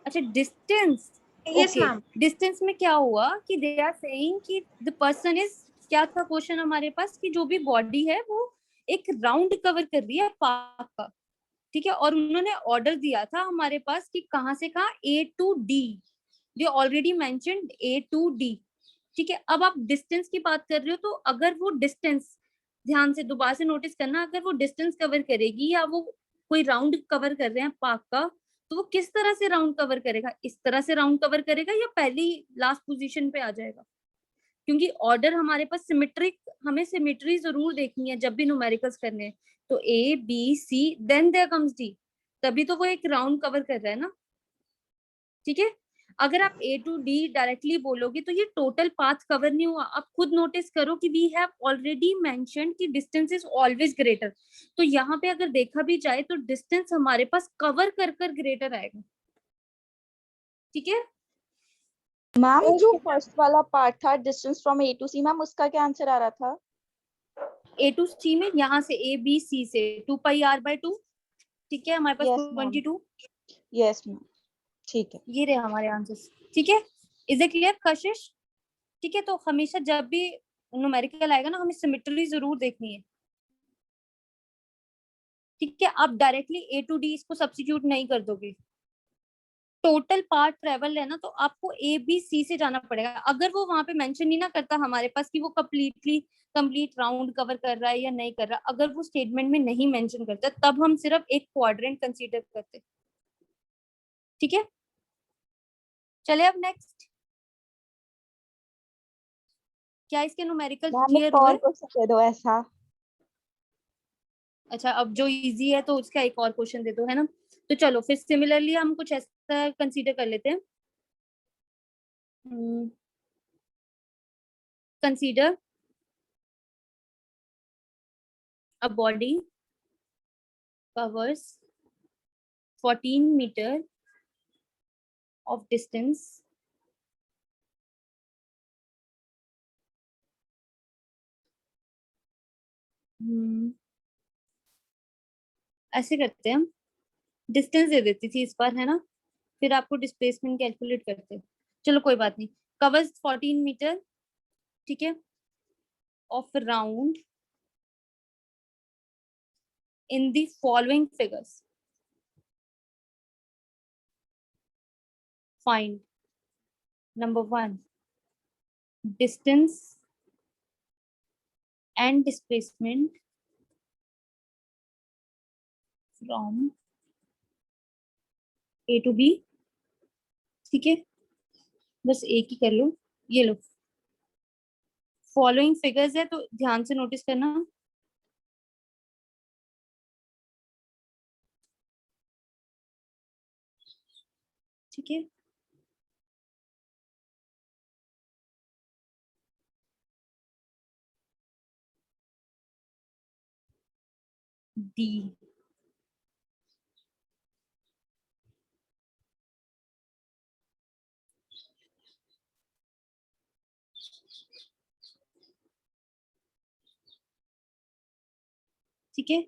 अच्छा, distance. Yes okay, ma'am. Distance में क्या हुआ कि दे आर सेइंग कि द पर्सन इज, क्या था क्वेश्चन हमारे पास कि जो भी बॉडी है वो एक राउंड कवर कर रही है पार्क का, ठीक है, और उन्होंने ऑर्डर दिया था हमारे पास कि कहाँ से कहाँ, A to D। They already mentioned A to D, ठीक है। अब आप डिस्टेंस की बात कर रहे हो, तो अगर वो डिस्टेंस, ध्यान से दोबारा से नोटिस करना, अगर वो डिस्टेंस कवर करेगी या वो कोई राउंड कवर कर रहे हैं पार्क का, तो वो किस तरह से राउंड कवर करेगा? इस तरह से राउंड कवर करेगा या पहली लास्ट पोजीशन पे आ जाएगा? क्योंकि ऑर्डर हमारे पास सिमेट्रिक, हमें सिमेट्री जरूर देखनी है जब भी न्यूमेरिकल्स करने हैं। तो A B C then there comes D, तभी तो वो एक राउंड कवर कर रहा है ना, ठीक है। अगर आप A to D डायरेक्टली बोलोगे तो ये टोटल पाथ कवर नहीं हुआ। आप खुद नोटिस करो कि वी हैव ऑलरेडी मेंशन्ड कि डिस्टेंस इज ऑलवेज ग्रेटर, तो यहाँ पे अगर देखा भी जाए तो डिस्टेंस हमारे पास कवर कर कर ग्रेटर आएगा, ठीक है। मैम जो फर्स्ट वाला पार्ट था distance from A to C, ma'am उसका क्या आंसर आ रहा था? A to C में यहाँ से ABC से 2πr/2, ठीक है, हमारे पास यस मैम। 22, यस मैम ठीक है। ये रहे हमारे आंसर्स, ठीक है। इज इट क्लियर कशिश? ठीक है, तो हमेशा जब भी न्यूमेरिकल आएगा ना, हमें सिमेट्री जरूर देखनी है, ठीक है। आप डायरेक्टली A to D इसको सब्स्टिट्यूट नहीं कर दोगे, टोटल पार्ट ट्रेवल है ना, तो आपको ABC से जाना पड़ेगा। अगर वो वहां पे मेंशन नहीं ना करता हमारे पास कि वो कंप्लीट राउंड कवर कर रहा है या नहीं कर रहा, अगर वो स्टेटमेंट में नहीं मेंशन करता, तब हम सिर्फ एक क्वाड्रेंट कंसीडर करते, ठीक है। चले अब नेक्स्ट, क्या इसके न्यूमेरिकल मैम क्लियर एक और हुए? क्वेश्चन दे दो ऐसा। अच्छा, अब जो इजी है तो उसका एक और क्वेश्चन दे दो, है ना। तो चलो फिर सिमिलरली हम कुछ ऐसा कंसीडर कर लेते हैं। Consider a body covers 14 meter of distance ऐसे करते हैं हम, डिस्टेंस दे देती थी इस बार, है ना, फिर आपको डिस्प्लेसमेंट कैलकुलेट करते हैं। चलो कोई बात नहीं, कवर्स 14 मीटर, ठीक है, of round in the following figures. Find number 1 distance and displacement from A to B. ठीक है, बस एक ही कर लो। ये लो, फॉलोइंग फिगर्स है तो ध्यान से नोटिस करना। ठीक है, डी। ठीक है,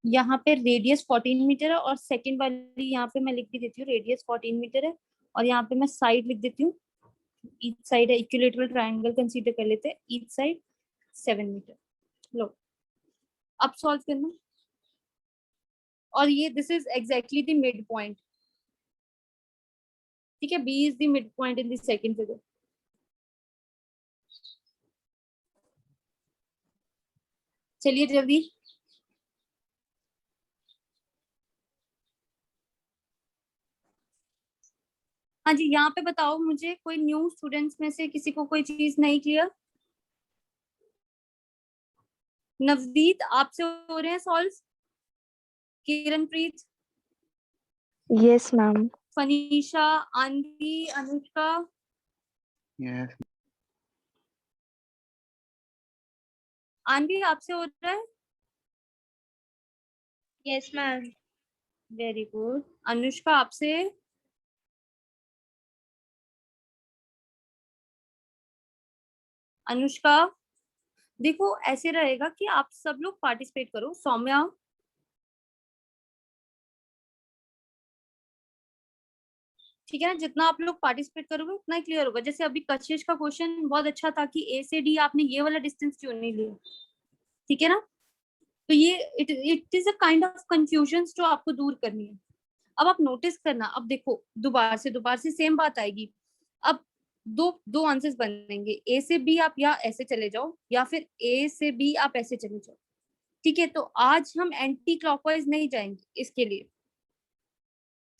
यहाँ पे रेडियस 14 मीटर है और सेकंड वाली यहाँ पे मैं लिख भी देती हूँ, रेडियस 14 मीटर है और यहाँ पे मैं साइड लिख देती हूँ। ईच साइड है, इक्विलेटरल ट्रायंगल कंसीडर कर लेते हैं, ईच साइड 7 मीटर। लो अब सॉल्व करना, और ये this is exactly the mid point. ठीक है, B is the mid point in the second figure. चलिए जल्दी। हाँ जी, यहाँ पे बताओ मुझे, कोई न्यू स्टूडेंट्स में से किसी को कोई चीज नहीं क्लियर? नवदीप आपसे हो रहे हैं solve? Kiranpreet, yes ma'am. Fanisha, Aandhi, Anushka, Yes. Aandhi आपसे हो रहा है? Yes ma'am. Very good. Anushka आपसे? अनुष्का देखो, ऐसे रहेगा कि आप सब लोग पार्टिसिपेट करो। सौम्या, ठीक है ना, जितना आप लोग पार्टिसिपेट करोगे उतना ही क्लियर होगा। जैसे अभी कशिश का क्वेश्चन बहुत अच्छा था कि ए से डी आपने ये वाला डिस्टेंस क्यों नहीं लिया, ठीक है ना। तो ये it is a kind of confusion जो आपको दूर करनी है। अब आप नोटिस करना, अब देखो दोबारा से सेम बात आएगी। अब दो दो आंसर्स बनेंगे, ए से बी आप या ऐसे चले जाओ या फिर ए से बी आप ऐसे चले जाओ। ठीक है, तो आज हम एंटी क्लॉकवाइज नहीं जाएंगे। इसके लिए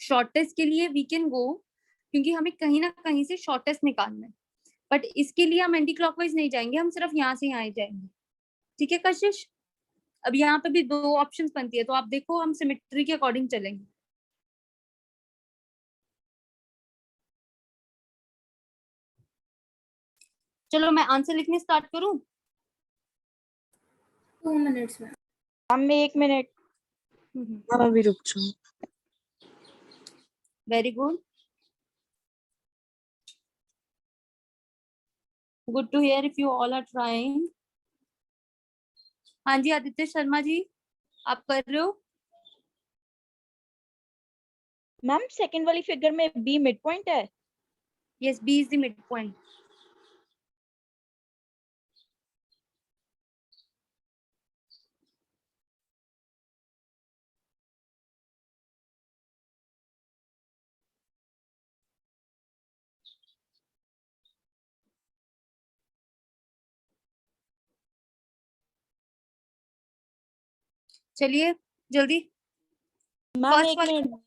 शॉर्टेस्ट के लिए वी कैन गो, क्योंकि हमें कहीं ना कहीं से शॉर्टेस्ट निकालना है, बट इसके लिए हम एंटी क्लॉकवाइज नहीं जाएंगे, हम सिर्फ यहाँ से यहाँ जाएंगे। ठीक है कशिश, अब यहाँ पे भी दो ऑप्शंस बनती है, तो आप देखो हम सिमेट्री के अकॉर्डिंग चलेंगे। चलो मैं आंसर लिखने स्टार्ट करूं? 2 minutes में। हम 1 मिनट। अभी रुक जाओ। Very good, good to hear if you all are trying. हाँ जी आदित्य शर्मा जी, आप कर रहे हो? मैम सेकंड वाली फिगर में बी मिड पॉइंट है। Yes, B is the mid point. चलिए जल्दी। मैम फर्स्ट 1 वाले, मिनट।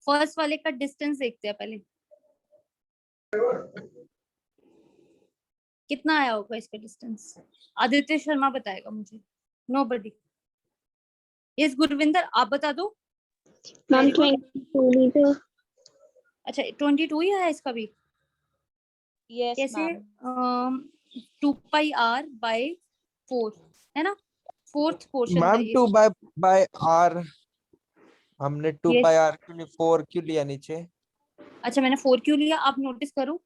फर्स्ट वाले का डिस्टेंस देखते हैं पहले, कितना आया होगा इसका डिस्टेंस। आदित्य शर्मा बताएगा मुझे, नोबडी। यस गुरविंदर आप बता दो। Ma'am 22 metre. अच्छा 22 ही है इसका भी। यस कैसे? मैम। 2πr/4 है ना, फोर्थ पोर्शन का मैम ये। 2/r हमने 2 Yes. बाय आर क्यों नहीं 4 क्यों लिया नीचे? अच्छा मैंने 4 क्यों लिया, आप नोटिस करो।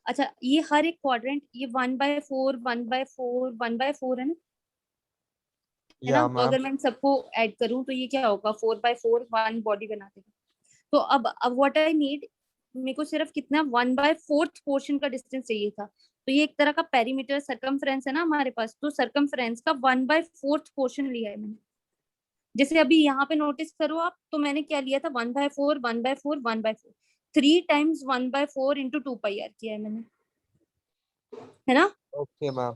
अच्छा ये हर एक क्वाड्रेंट, ये 1/4 1/4 1/4 है ना, है ना। या तो अगर मैम मैं इन सबको ऐड करूं तो ये क्या होगा, 4/4 1 बॉडी बना देगा। तो अब व्हाट आई नीड, मेरे को सिर्फ कितना 1/4 पोर्शन का डिस्टेंस चाहिए था। तो ये एक तरह का पेरीमीटर सर्कमफ्रेंस है ना हमारे पास, तो सर्कमफ्रेंस का 1/4 पोर्शन लिया है मैंने। जैसे अभी यहाँ पे नोटिस करो आप, तो मैंने क्या लिया था 1/4 1/4 1/4, 3 टाइम्स 1/4 इंटू 2πr किया है मैंने, है ना, ओके मैम।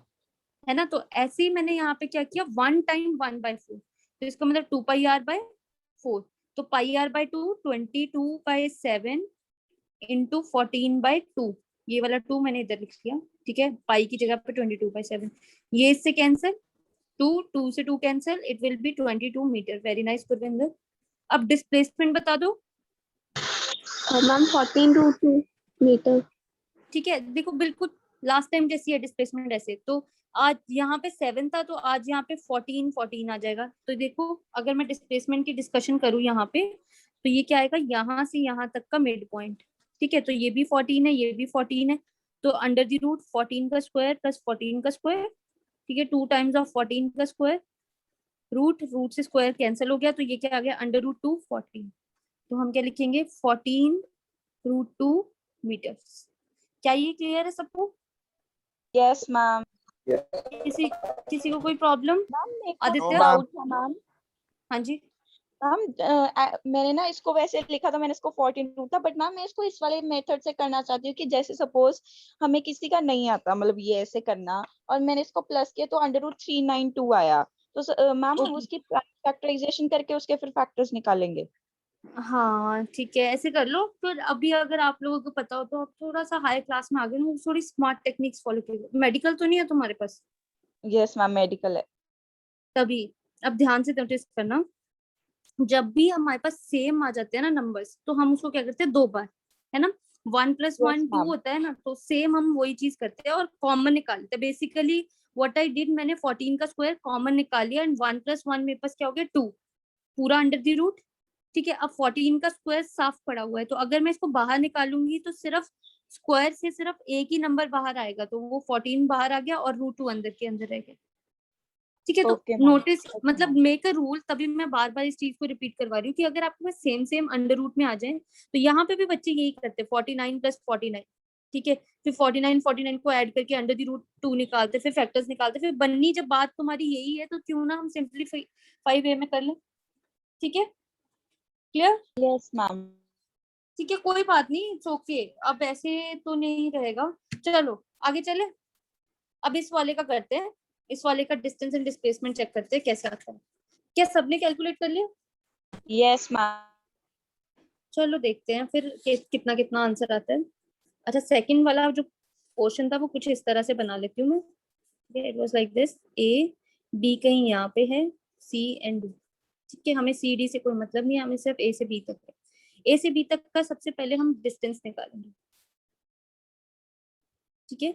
है ना। तो ऐसे ही मैंने यहाँ पे क्या किया 1 टाइम 1/4, तो इसका मतलब 2πr/4, तो πr/2 22/7 इंटू 14/2, ये वाला 2 मैंने इधर लिख लिया, ठीक है, पाई की जगह पे 22/7, ये इससे कैंसिल, 2 से 2 cancel, it will be 22 metre. Very nice Gurvinder. अब डिस्प्लेसमेंट बता दो। Ma'am 14 to 2 metre. ठीक है, देखो बिल्कुल लास्ट टाइम जैसी है डिस्प्लेसमेंट ऐसे, तो आज यहाँ पे 7 था तो आज यहाँ पे 14 आ जाएगा। तो देखो अगर मैं डिस्प्लेसमेंट की डिस्कशन करूँ यहाँ पे, तो ये क्या आएगा, यहाँ से यहाँ तक का मिड पॉइंट, ठीक है, तो ये भी 14 है, ये भी 14 है, तो अंडर द रूट 14 का स्क्वायर प्लस 14 का स्क्वायर, ठीक है, 2 टाइम्स ऑफ 14 का स्क्वायर, रूट से स्क्वायर कैंसिल हो गया, तो ये क्या आ गया √2 14, तो हम क्या लिखेंगे 14√2 मीटर्स। क्या ये क्लियर है सबको? Yes ma'am. किसी को कोई प्रॉब्लम? मैम आदित्य? डाउट था मैम। हाँ जी। मैम मैंने ना इसको वैसे लिखा था, मैंने इसको 14 था, बट मैम मैं इसको इस वाले मेथड से करना चाहती हूँ कि जैसे सपोज हमें किसी का नहीं आता, मतलब ये ऐसे करना, और मैंने इसको प्लस किया तो √392 आया, तो मैम हम उसकी फैक्टराइजेशन करके उसके फिर फैक्टर्स निकालेंगे। हाँ ठीक है, ऐसे कर लो। फिर अभी अगर आप लोगों को पता हो तो आप थोड़ा सा हाई क्लास में आ गए हो, थोड़ी स्मार्ट टेक्निक्स फॉलो कीजिए। मेडिकल तो नहीं है तुम्हारे पास? यस मैम मेडिकल है। तभी अब ध्यान से नोटिस करना, जब भी हमारे पास सेम आ जाते हैं ना नंबर्स, तो हम उसको क्या करते हैं 2 बार, है ना, 1 + 1 2 ma'am. होता है ना, तो सेम हम वही चीज करते हैं और कॉमन निकालते हैं। बेसिकली व्हाट आई डिड, मैंने 14 का स्क्वायर कॉमन निकाल लिया एंड 1 + 1 मेरे पास क्या हो गया 2, पूरा अंडर द रूट, ठीक है। अब 14 का स्क्वायर साफ पड़ा हुआ है, तो अगर मैं इसको बाहर निकालूंगी तो सिर्फ स्क्वायर से सिर्फ एक ही नंबर बाहर आएगा, तो वो 14 बाहर आ गया और √2 अंदर के अंदर रह गया, ठीक है। तो Okay, ma'am. नोटिस Okay, मतलब ma'am. मेक अ रूल, तभी मैं बार बार इस चीज को रिपीट करवा रही हूँ कि अगर आपके पास सेम सेम अंडर रूट में आ जाए, तो यहाँ पे भी बच्चे यही करते हैं 49 + 49, ठीक है, फिर 49 को ऐड करके अंडर द रूट 2 निकालते, फिर फैक्टर्स निकालते, फिर बननी जब बात तुम्हारी यही है तो क्यों ना हम सिंपलीफाई वे में कर लें, ठीक है, क्लियर? Yes ma'am. ठीक है, कोई बात नहीं, इट्स ओके। अब ऐसे तो नहीं रहेगा, चलो आगे चले। अब इस वाले का करते हैं, इस वाले का डिस्टेंस एंड डिस्प्लेसमेंट चेक करते हैं कैसे आता है। क्या सबने कैलकुलेट कर लिया? Yes ma'am. चलो देखते हैं फिर कितना कितना आंसर आता है। अच्छा, सेकंड वाला जो पोर्शन था वो कुछ इस तरह से बना लेती हूँ मैं। It was like this, A B कहीं यहाँ पे है, सी एंड डी, ठीक है। हमें सी डी से कोई मतलब नहीं है, हमें सिर्फ ए से बी तक है। ए से बी तक का सबसे पहले हम डिस्टेंस निकालेंगे, ठीक है।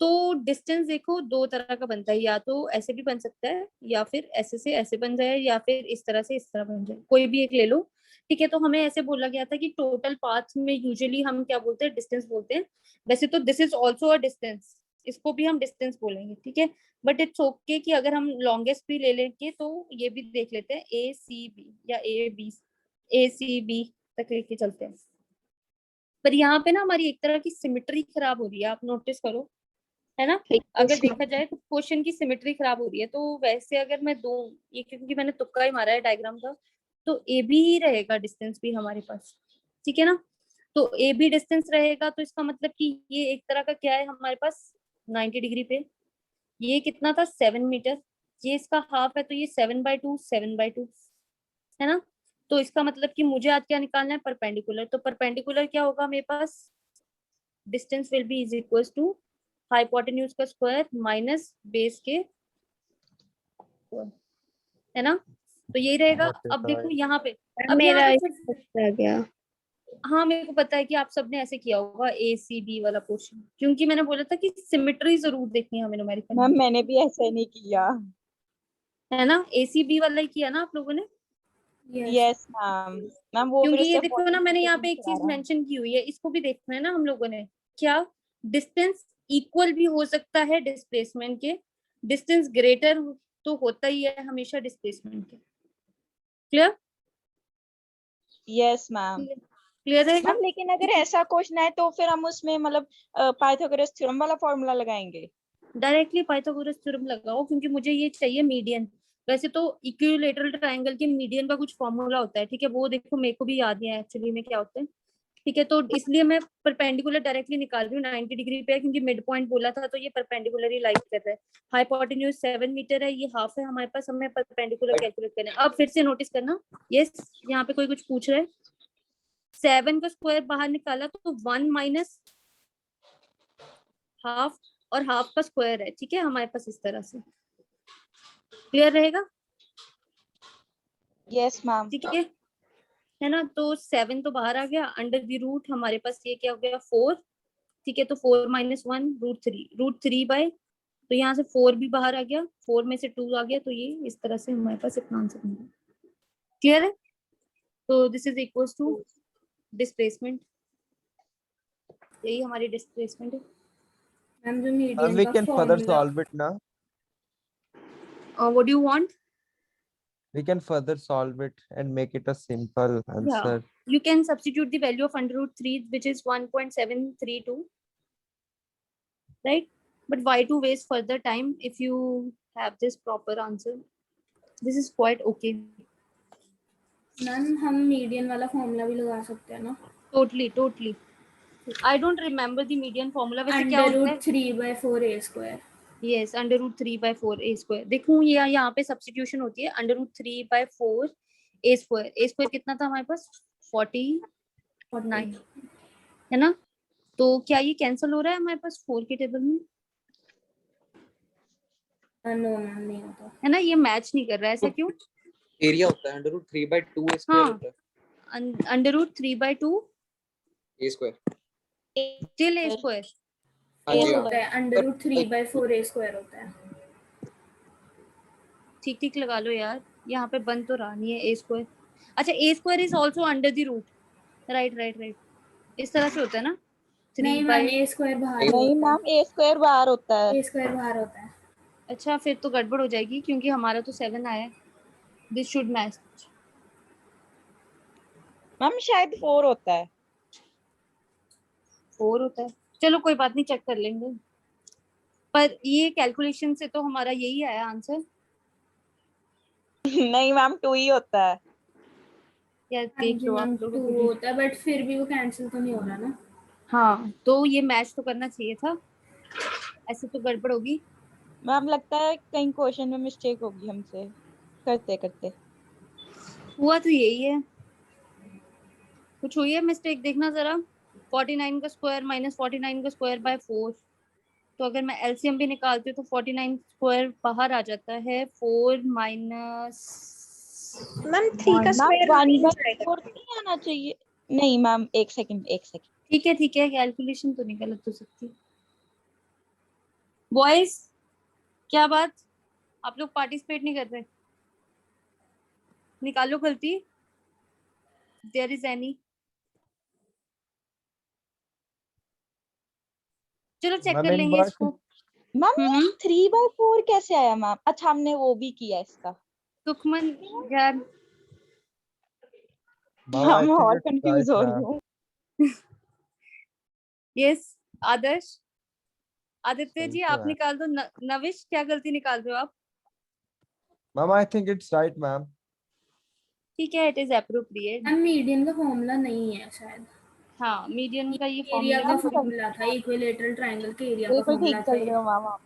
तो डिस्टेंस देखो दो तरह का बनता है, या तो ऐसे भी बन सकता है, या फिर ऐसे से ऐसे बन जाए, या फिर इस तरह से इस तरह बन जाए, कोई भी एक ले लो, ठीक है। तो हमें ऐसे बोला गया था कि टोटल पाथ में यूजुअली हम क्या बोलते हैं, डिस्टेंस बोलते हैं। वैसे तो this is also a distance, इसको भी हम डिस्टेंस बोलेंगे, ठीक है। बट इट्स ओके कि अगर हम लॉन्गेस्ट भी ले लेंगे तो ये भी देख लेते हैं, ए सी बी या ए सी बी तक लेके चलते हैं। पर यहाँ पे ना हमारी एक तरह की सिमेट्री खराब हो रही है, आप नोटिस करो, है ना। अगर देखा जाए तो क्वेश्चन की सिमेट्री खराब हो रही है। तो वैसे अगर मैं दो, ये क्योंकि मैंने तुक्का ही मारा है डायग्राम का, तो ए बी ही रहेगा डिस्टेंस भी हमारे पास, ठीक है ना। तो ए बी डिस्टेंस रहेगा, तो इसका मतलब कि ये एक तरह का क्या है हमारे पास 90 डिग्री पे, ये कितना था 7 मीटर, ये इसका हाफ है, तो ये 7/2 है ना। तो इसका मतलब कि मुझे आज क्या निकालना है, परपेंडिकुलर। तो परपेंडिकुलर क्या होगा मेरे पास, distance will be is equal to hypotenuse का स्क्वायर माइनस बेस के, है ना। तो यही रहेगा। अब देखो यहाँ पे, अब मेरा यहाँ पे रह गया। हाँ मेरे को पता है कि आप सबने ऐसे किया होगा ए सी बी वाला पोर्शन, क्योंकि मैंने बोला था कि सिमेट्री जरूर देखनी है हमें न्यूमेरिकल में, मैम मैंने भी ऐसा ही नहीं किया। है ना। ए सी बी वाला ही किया ना आप लोगों ने? Yes ma'am. मैम वो क्योंकि मेरे ये से देखो ना, मैंने यहाँ पे एक 40% चीज आ रहा है। मेंशन की हुई है, इसको भी देखना है ना हम लोगों ने। क्या डिस्टेंस इक्वल भी हो सकता है डिस्प्लेसमेंट के, डिस्टेंस ग्रेटर तो होता ही है हमेशा डिस्प्लेसमेंट के। क्लियर? Yes ma'am. क्लियर रहेगा? मैम लेकिन अगर ऐसा क्वेश्चन है तो फिर हम उसमें मतलब पाइथागोरस थ्योरम वाला फॉर्मूला लगाएंगे। डायरेक्टली पाइथागोरस थ्योरम लगाओ, क्योंकि मुझे ये चाहिए मीडियन। वैसे तो इक्विलेटरल ट्रायंगल के मीडियन का कुछ फॉर्मूला होता है, ठीक है, वो देखो मेरे को भी याद नहीं है एक्चुअली में क्या होता है, ठीक है। तो इसलिए मैं परपेंडिकुलर डायरेक्टली निकाल रही हूँ, 90 डिग्री पे है क्योंकि मिड पॉइंट बोला था, तो ये परपेंडिकुलर ही लाइक कर रहा है। हाइपोटेन्यूज 7 मीटर है, ये हाफ है हमारे पास, हमें परपेंडिकुलर कैलकुलेट करना है। अब फिर से नोटिस करना, यस यहाँ पे कोई कुछ पूछ रहा है। 7 का स्क्वायर बाहर निकाला तो 1 माइनस हाफ और हाफ का स्क्वायर है, ठीक है हमारे पास, इस तरह से क्लियर रहेगा, यस मैम। ठीक है ना। तो 7 तो बाहर आ गया, अंडर द रूट हमारे पास ये क्या हो गया 4, ठीक है। तो 4 माइनस 1 √3 बाय, तो यहाँ से 4 भी बाहर आ गया, 4 में से 2 आ गया, तो ये इस तरह से हमारे पास इतना आंसर बन गया, क्लियर है। तो this is equals to displacement, यही हमारी डिस्प्लेसमेंट है। मैम जो And मीडियन we का can further formula, solve it now. What do you want? We can further solve it and make it a simple answer. You can substitute the value of √3, which is 1.732, right? But why to waste further time if you have this proper answer? This is quite okay. Ma'am हम median वाला formula भी लगा सकते हैं ना, Totally. I don't remember the median formula. वैसे क्या होता है? √3/4a²। Yes, √3/4a²। देखूं ये यहाँ पे सब्स्टिट्यूशन होती है, √3/4a²। a² कितना था हमारे पास? 49 है ना। तो क्या ये कैंसिल हो रहा है हमारे पास 4 के टेबल में? नो मैम नहीं होता है ना, ये मैच नहीं कर रहा है, ऐसा क्यों? एरिया होता है √3/2 a² हाँ। होता है, √3/2 a²। still a²। हाँ जी, हाँ। होता है, √3/4a² होता है। ठीक लगा लो यार, यहाँ पे बन तो रहा नहीं है a²। अच्छा, a² is also under the root, right, इस तरह से होता है ना। नहीं मैम, a² बाहर नहीं होता मैम, a² बाहर होता है। है, a² बाहर होता है। अच्छा, फिर तो गड़बड़ हो जाएगी क्योंकि हमारा तो 7 आया है। This should match. मैम शायद 4 होता है। 4 होता है, चलो कोई बात नहीं, चेक कर लेंगे। पर ये कैलकुलेशन से तो हमारा यही आया आंसर। नहीं मैम 2 ही होता है। यार हाँ देख जी लो मैम, आप लोग 2 होता है, बट फिर भी वो कैंसिल तो नहीं हो रहा ना। हाँ, तो ये मैच तो करना चाहिए था, ऐसे तो गड़बड़ होगी। मैम लगता है कहीं क्वेश्चन में मिस्टेक होगी हमसे करते करते। हुआ तो यही है, कुछ हुई है मिस्टेक, देखना जरा। 49 का स्क्वायर माइनस 49 का स्क्वायर बाय 4, तो अगर मैं एलसीएम भी निकालती हूँ तो 49 स्क्वायर बाहर आ जाता है, 4 माइनस मैम 3 का स्क्वायर 1/4 नहीं आना चाहिए। नहीं मैम, एक सेकंड। ठीक है, कैलकुलेशन तो नहीं गलत हो सकती। बॉयज क्या बात, आप लोग पार्टिसिपेट नहीं कर रहे? निकालो गलती, देयर इज एनी। चलो चेक कर मैम, एक लेंगे बार इसको। मैम 3/4 कैसे आया मैम? अच्छा, हमने वो भी किया इसका। सुखमन यार, Mama, I मैं think और it's कंफ्यूज right, हो रही ma'am. हूँ। यस आदर्श, आदित्य सही जी तो आप है। निकाल दो। नविश क्या गलती निकाल रहे हो आप? Mama, I think it's right, ma'am. ठीक है, it is appropriate. Ma'am median का फॉर्मूला नहीं है शायद, हाँ, मीडियन का ये एरिया फॉर्मूला। का फॉर्मूला था, इक्विलेटरल ट्रायंगल के एरिया का बिल्कुल फॉर्मूला ठीक था चल रहे ये। हो मैम आप।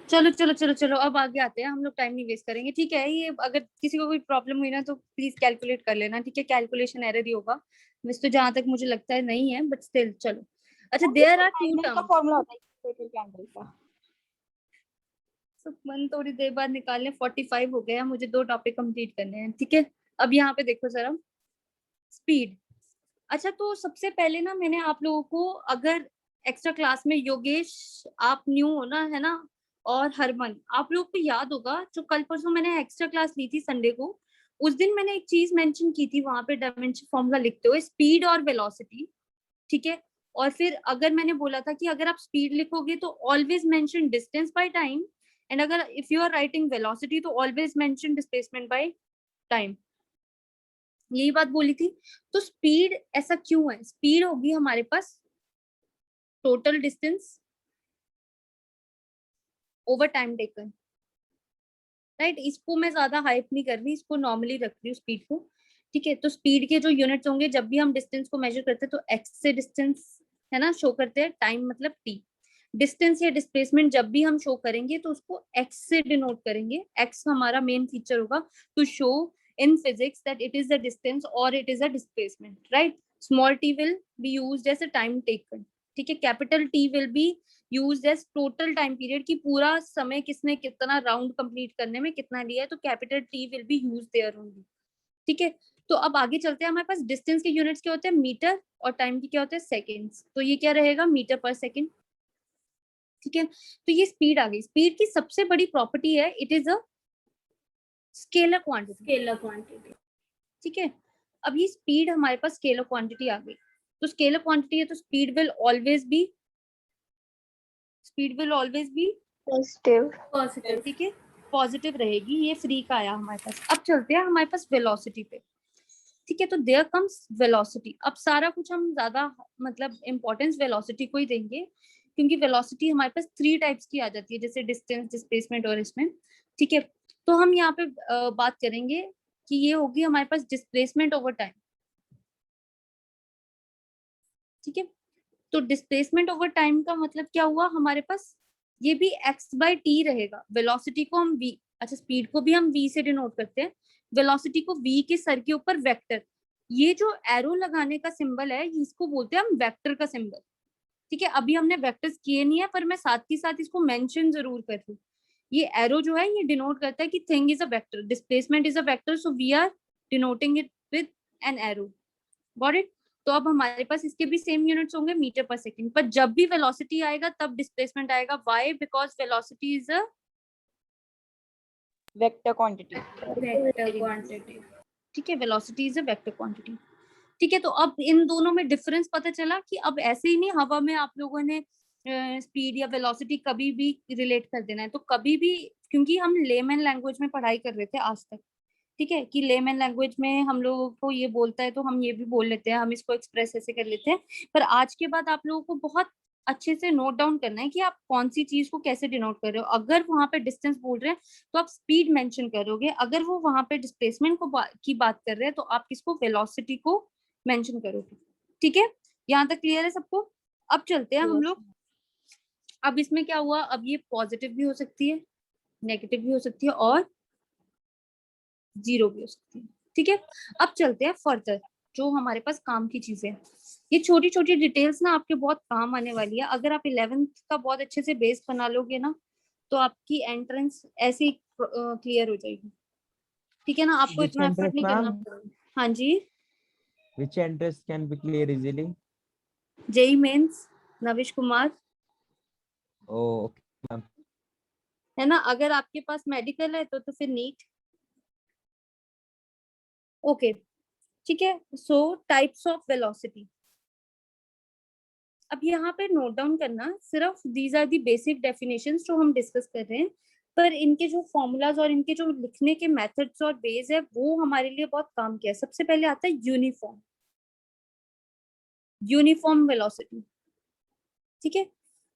चलो अब आगे आते हैं, हम लोग टाइम नहीं वेस्ट करेंगे, ठीक है। ये अगर किसी को कोई प्रॉब्लम हुई ना तो प्लीज कैलकुलेट कर लेना, ठीक है। कैलकुलेशन एरर ही होगा, वैसे तो जहां तक मुझे लगता है नहीं है, बट स्टिल चलो। अच्छा, देयर आर 2 एंगल का टर्म्स। फॉर्मूला होता है इक्विलेटरल एंगल का। सुखमन थोड़ी देर बाद निकालने, 45 हो गया, मुझे 2 टॉपिक कंप्लीट करने हैं, ठीक है। अब यहाँ पे देखो जरा, स्पीड। अच्छा, तो सबसे पहले ना मैंने आप लोगों को, अगर एक्स्ट्रा क्लास में योगेश आप न्यू हो ना, है ना, और हरमन, आप लोग को याद होगा जो कल परसों मैंने एक्स्ट्रा क्लास ली थी संडे को, उस दिन मैंने एक चीज मेंशन की थी वहां पे डायमेंशन फॉर्मूला लिखते हुए, स्पीड और वेलोसिटी, ठीक है। और फिर अगर मैंने बोला था कि अगर आप स्पीड लिखोगे तो always mention distance by time, and अगर if you are writing velocity तो always mention displacement by time, यही बात बोली थी। तो स्पीड ऐसा क्यों है? स्पीड होगी हमारे पास total distance over time taken, right. इसको मैं ज्यादा हाइप नहीं कर रही, इसको नॉर्मली रख रही हूँ स्पीड को। ठीक है, तो स्पीड के जो यूनिट्स होंगे, जब भी हम डिस्टेंस को मेजर करते हैं तो एक्स से डिस्टेंस है ना शो करते हैं, टाइम मतलब टी। डिस्टेंस या डिस्प्लेसमेंट जब भी हम शो करेंगे तो उसको एक्स से डिनोट करेंगे। एक्स हमारा मेन फीचर होगा to show in physics that it is the distance or it is a displacement, right? Small t will be used as a time taken, ठीक है। Capital T will be used as total time period, कि पूरा समय किसने कितना round complete करने में कितना लिया है, तो capital T will be used there only, ठीक है। तो अब आगे चलते हैं, हमारे पास डिस्टेंस के यूनिट्स क्या होते हैं, मीटर, और टाइम के क्या होते हैं, सेकेंड्स। तो ये क्या रहेगा, मीटर पर सेकेंड, ठीक है। तो ये स्पीड आ गई। स्पीड की सबसे बड़ी प्रॉपर्टी है it is a scalar quantity, scalar quantity. ठीक है। अब ये स्पीड हमारे पास स्केलर क्वांटिटी आ गई, तो स्केलर क्वांटिटी है तो speed will always be positive. Positive. ठीक है, पॉजिटिव रहेगी। ये फ्री का आया हमारे पास। अब चलते हैं हमारे पास वेलोसिटी पे, ठीक है। तो देयर कम्स वेलोसिटी। अब सारा कुछ हम ज्यादा मतलब इंपॉर्टेंस वेलोसिटी को ही देंगे, क्योंकि वेलोसिटी हमारे पास 3 टाइप्स की आ जाती है, जैसे डिस्टेंस, डिस्प्लेसमेंट और इसमें, ठीक है। तो हम यहाँ पे बात करेंगे कि ये होगी हमारे पास डिस्प्लेसमेंट ओवर टाइम, ठीक है। तो डिस्प्लेसमेंट ओवर टाइम का मतलब क्या हुआ हमारे पास, ये भी x/t रहेगा। वेलोसिटी को हम v, अच्छा स्पीड को भी हम v से डिनोट करते हैं, वेलोसिटी को v के सर के ऊपर वेक्टर, ये जो एरो लगाने का सिंबल है इसको बोलते हैं हम वेक्टर का सिंबल, ठीक है। अभी हमने वेक्टर्स किए नहीं है, पर मैं साथ ही साथ इसको मेंशन जरूर कर रही हूँ। ये एरो जो है ये डिनोट करता है कि thing is a vector, displacement is a vector, so we are denoting it with an arrow, got it. तो अब हमारे पास इसके भी सेम यूनिट्स होंगे, मीटर पर सेकंड, पर जब भी वेलोसिटी आएगा तब डिस्प्लेसमेंट आएगा। Why? Because velocity is a vector quantity. Vector quantity. ठीक है, velocity is a vector quantity, ठीक है। तो अब इन दोनों में डिफरेंस पता चला कि अब ऐसे ही नहीं हवा में आप लोगों ने स्पीड या वेलोसिटी कभी भी रिलेट कर देना है, तो कभी भी, क्योंकि हम लेमैन लैंग्वेज में पढ़ाई कर रहे थे आज तक, ठीक है, कि लेमैन लैंग्वेज में हम लोगों को ये बोलता है तो हम ये भी बोल लेते हैं, हम इसको एक्सप्रेस ऐसे कर लेते हैं। पर आज के बाद आप लोगों को बहुत अच्छे से नोट डाउन करना है कि आप कौन सी चीज को कैसे डिनोट कर रहे हो। अगर वहां पे डिस्टेंस बोल रहे हैं तो आप स्पीड मेंशन करोगे, अगर वो वहां पे डिस्प्लेसमेंट को की बात कर रहे हैं तो आप किसको, वेलोसिटी को मेंशन करोगे, ठीक है। यहाँ तक क्लियर है सबको? अब चलते हैं हम लोग। अब इसमें क्या हुआ, अब ये पॉजिटिव भी हो सकती है, नेगेटिव भी हो सकती है और 0 भी हो सकती है, ठीक है। अब चलते हैं फर्दर, जो हमारे पास काम की चीजें हैं। ये छोटी छोटी डिटेल्स ना आपके बहुत काम आने वाली है। अगर आप 11th का बहुत अच्छे से बेस बना लोगे ना, तो आपकी एंट्रेंस ऐसे ही क्लियर हो जाएगी, ठीक है ना। आपको Which इतना एफर्ट entrance, नहीं करना ma'am? पड़ेगा। हाँ जी, Which entrance can be clear easily? JEE Mains, Navish Kumar, Oh, okay, ma'am. है ना। अगर आपके पास मेडिकल है तो फिर नीट, ओके, ठीक है। सो टाइप्स ऑफ वेलोसिटी, अब यहाँ पे नोट डाउन करना, सिर्फ these are the basic definitions जो हम डिस्कस कर रहे हैं, पर इनके जो फॉर्मूलाज और इनके जो लिखने के मेथड्स और वेज है वो हमारे लिए बहुत काम किया है। सबसे पहले आता है यूनिफॉर्म, यूनिफॉर्म वेलोसिटी, ठीक है।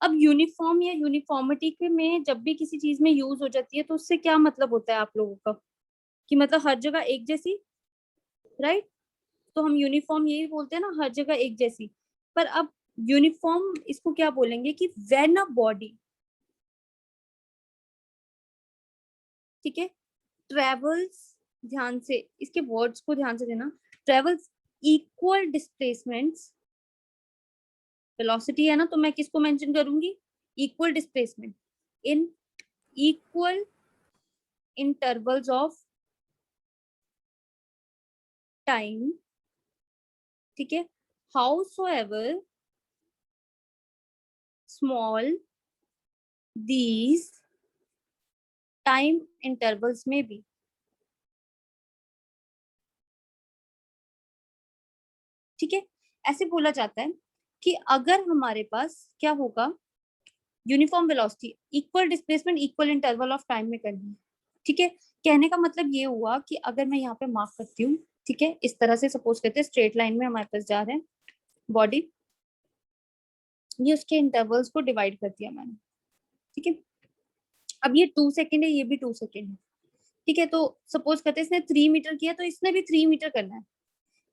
अब यूनिफॉर्म या यूनिफॉर्मिटी के में जब भी किसी चीज में यूज हो जाती है तो उससे क्या मतलब होता है आप लोगों का, कि मतलब हर जगह एक जैसी, राइट। तो हम यूनिफॉर्म यही बोलते हैं ना, हर जगह एक जैसी। पर अब यूनिफॉर्म इसको क्या बोलेंगे कि व्हेन अ बॉडी, ठीक है, ट्रेवल्स, ध्यान से इसके वर्ड्स को ध्यान से देना, ट्रेवल्स इक्वल डिस्प्लेसमेंट्स, वेलोसिटी है ना, तो मैं किसको मेंशन करूंगी, equal displacement in equal intervals of time, ठीक है, howsoever small these time intervals may be, ठीक है। ऐसे बोला जाता है कि अगर हमारे पास क्या होगा, uniform velocity equal displacement equal interval of time में करनी है, ठीक है। कहने का मतलब ये हुआ कि अगर मैं यहाँ पे मार्क करती हूँ, ठीक है, इस तरह से सपोज करते हैं स्ट्रेट लाइन में हमारे पास जा रहे हैं बॉडी, ये उसके इंटरवल्स को डिवाइड कर दिया मैंने, ठीक है। अब ये 2 सेकेंड है, ये भी 2 सेकेंड है, ठीक है, तो सपोज करते हैं इसने 3 मीटर किया तो इसने भी 3 मीटर करना है।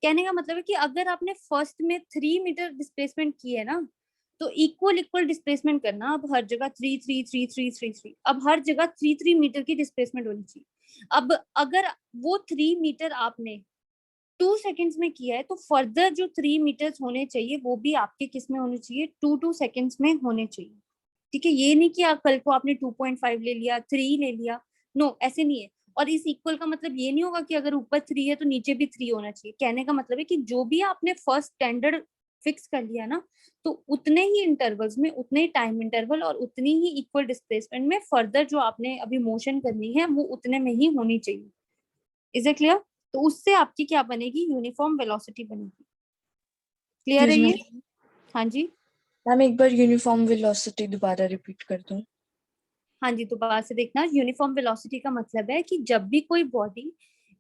कहने का मतलब है कि अगर आपने फर्स्ट में 3 मीटर डिस्प्लेसमेंट की है ना, तो इक्वल इक्वल डिस्प्लेसमेंट करना। अब हर जगह 3 3 3 3 3 3, अब हर जगह 3 3 मीटर की डिस्प्लेसमेंट होनी चाहिए। अब अगर वो 3 मीटर आपने 2 सेकंड्स में किया है, तो फर्दर जो 3 मीटर्स होने चाहिए वो भी आपके किस में होने चाहिए, 2 सेकंड्स में होने चाहिए। ठीक है, ये नहीं कि आप कल को आपने 2.5 ले लिया, 3 ले लिया, नो ऐसे नहीं है। और इस इक्वल का मतलब ये नहीं होगा कि अगर ऊपर 3 है तो नीचे भी 3 होना चाहिए। कहने का मतलब है कि जो भी आपने फर्स्ट स्टैंडर्ड फिक्स कर लिया ना, तो उतने ही इंटरवल्स में, उतने ही टाइम इंटरवल और उतनी ही इक्वल डिस्प्लेसमेंट में फर्दर जो आपने अभी मोशन करनी है वो उतने में ही होनी चाहिए। Is it clear? तो उससे आपकी क्या बनेगी, यूनिफॉर्म वेलोसिटी बनेगी। क्लियर है ये? हाँ जी, मैम एक बार यूनिफॉर्म वेलोसिटी दोबारा रिपीट कर दूं। हाँ जी, तो बात से देखना, यूनिफॉर्म वेलोसिटी का मतलब है कि जब भी कोई बॉडी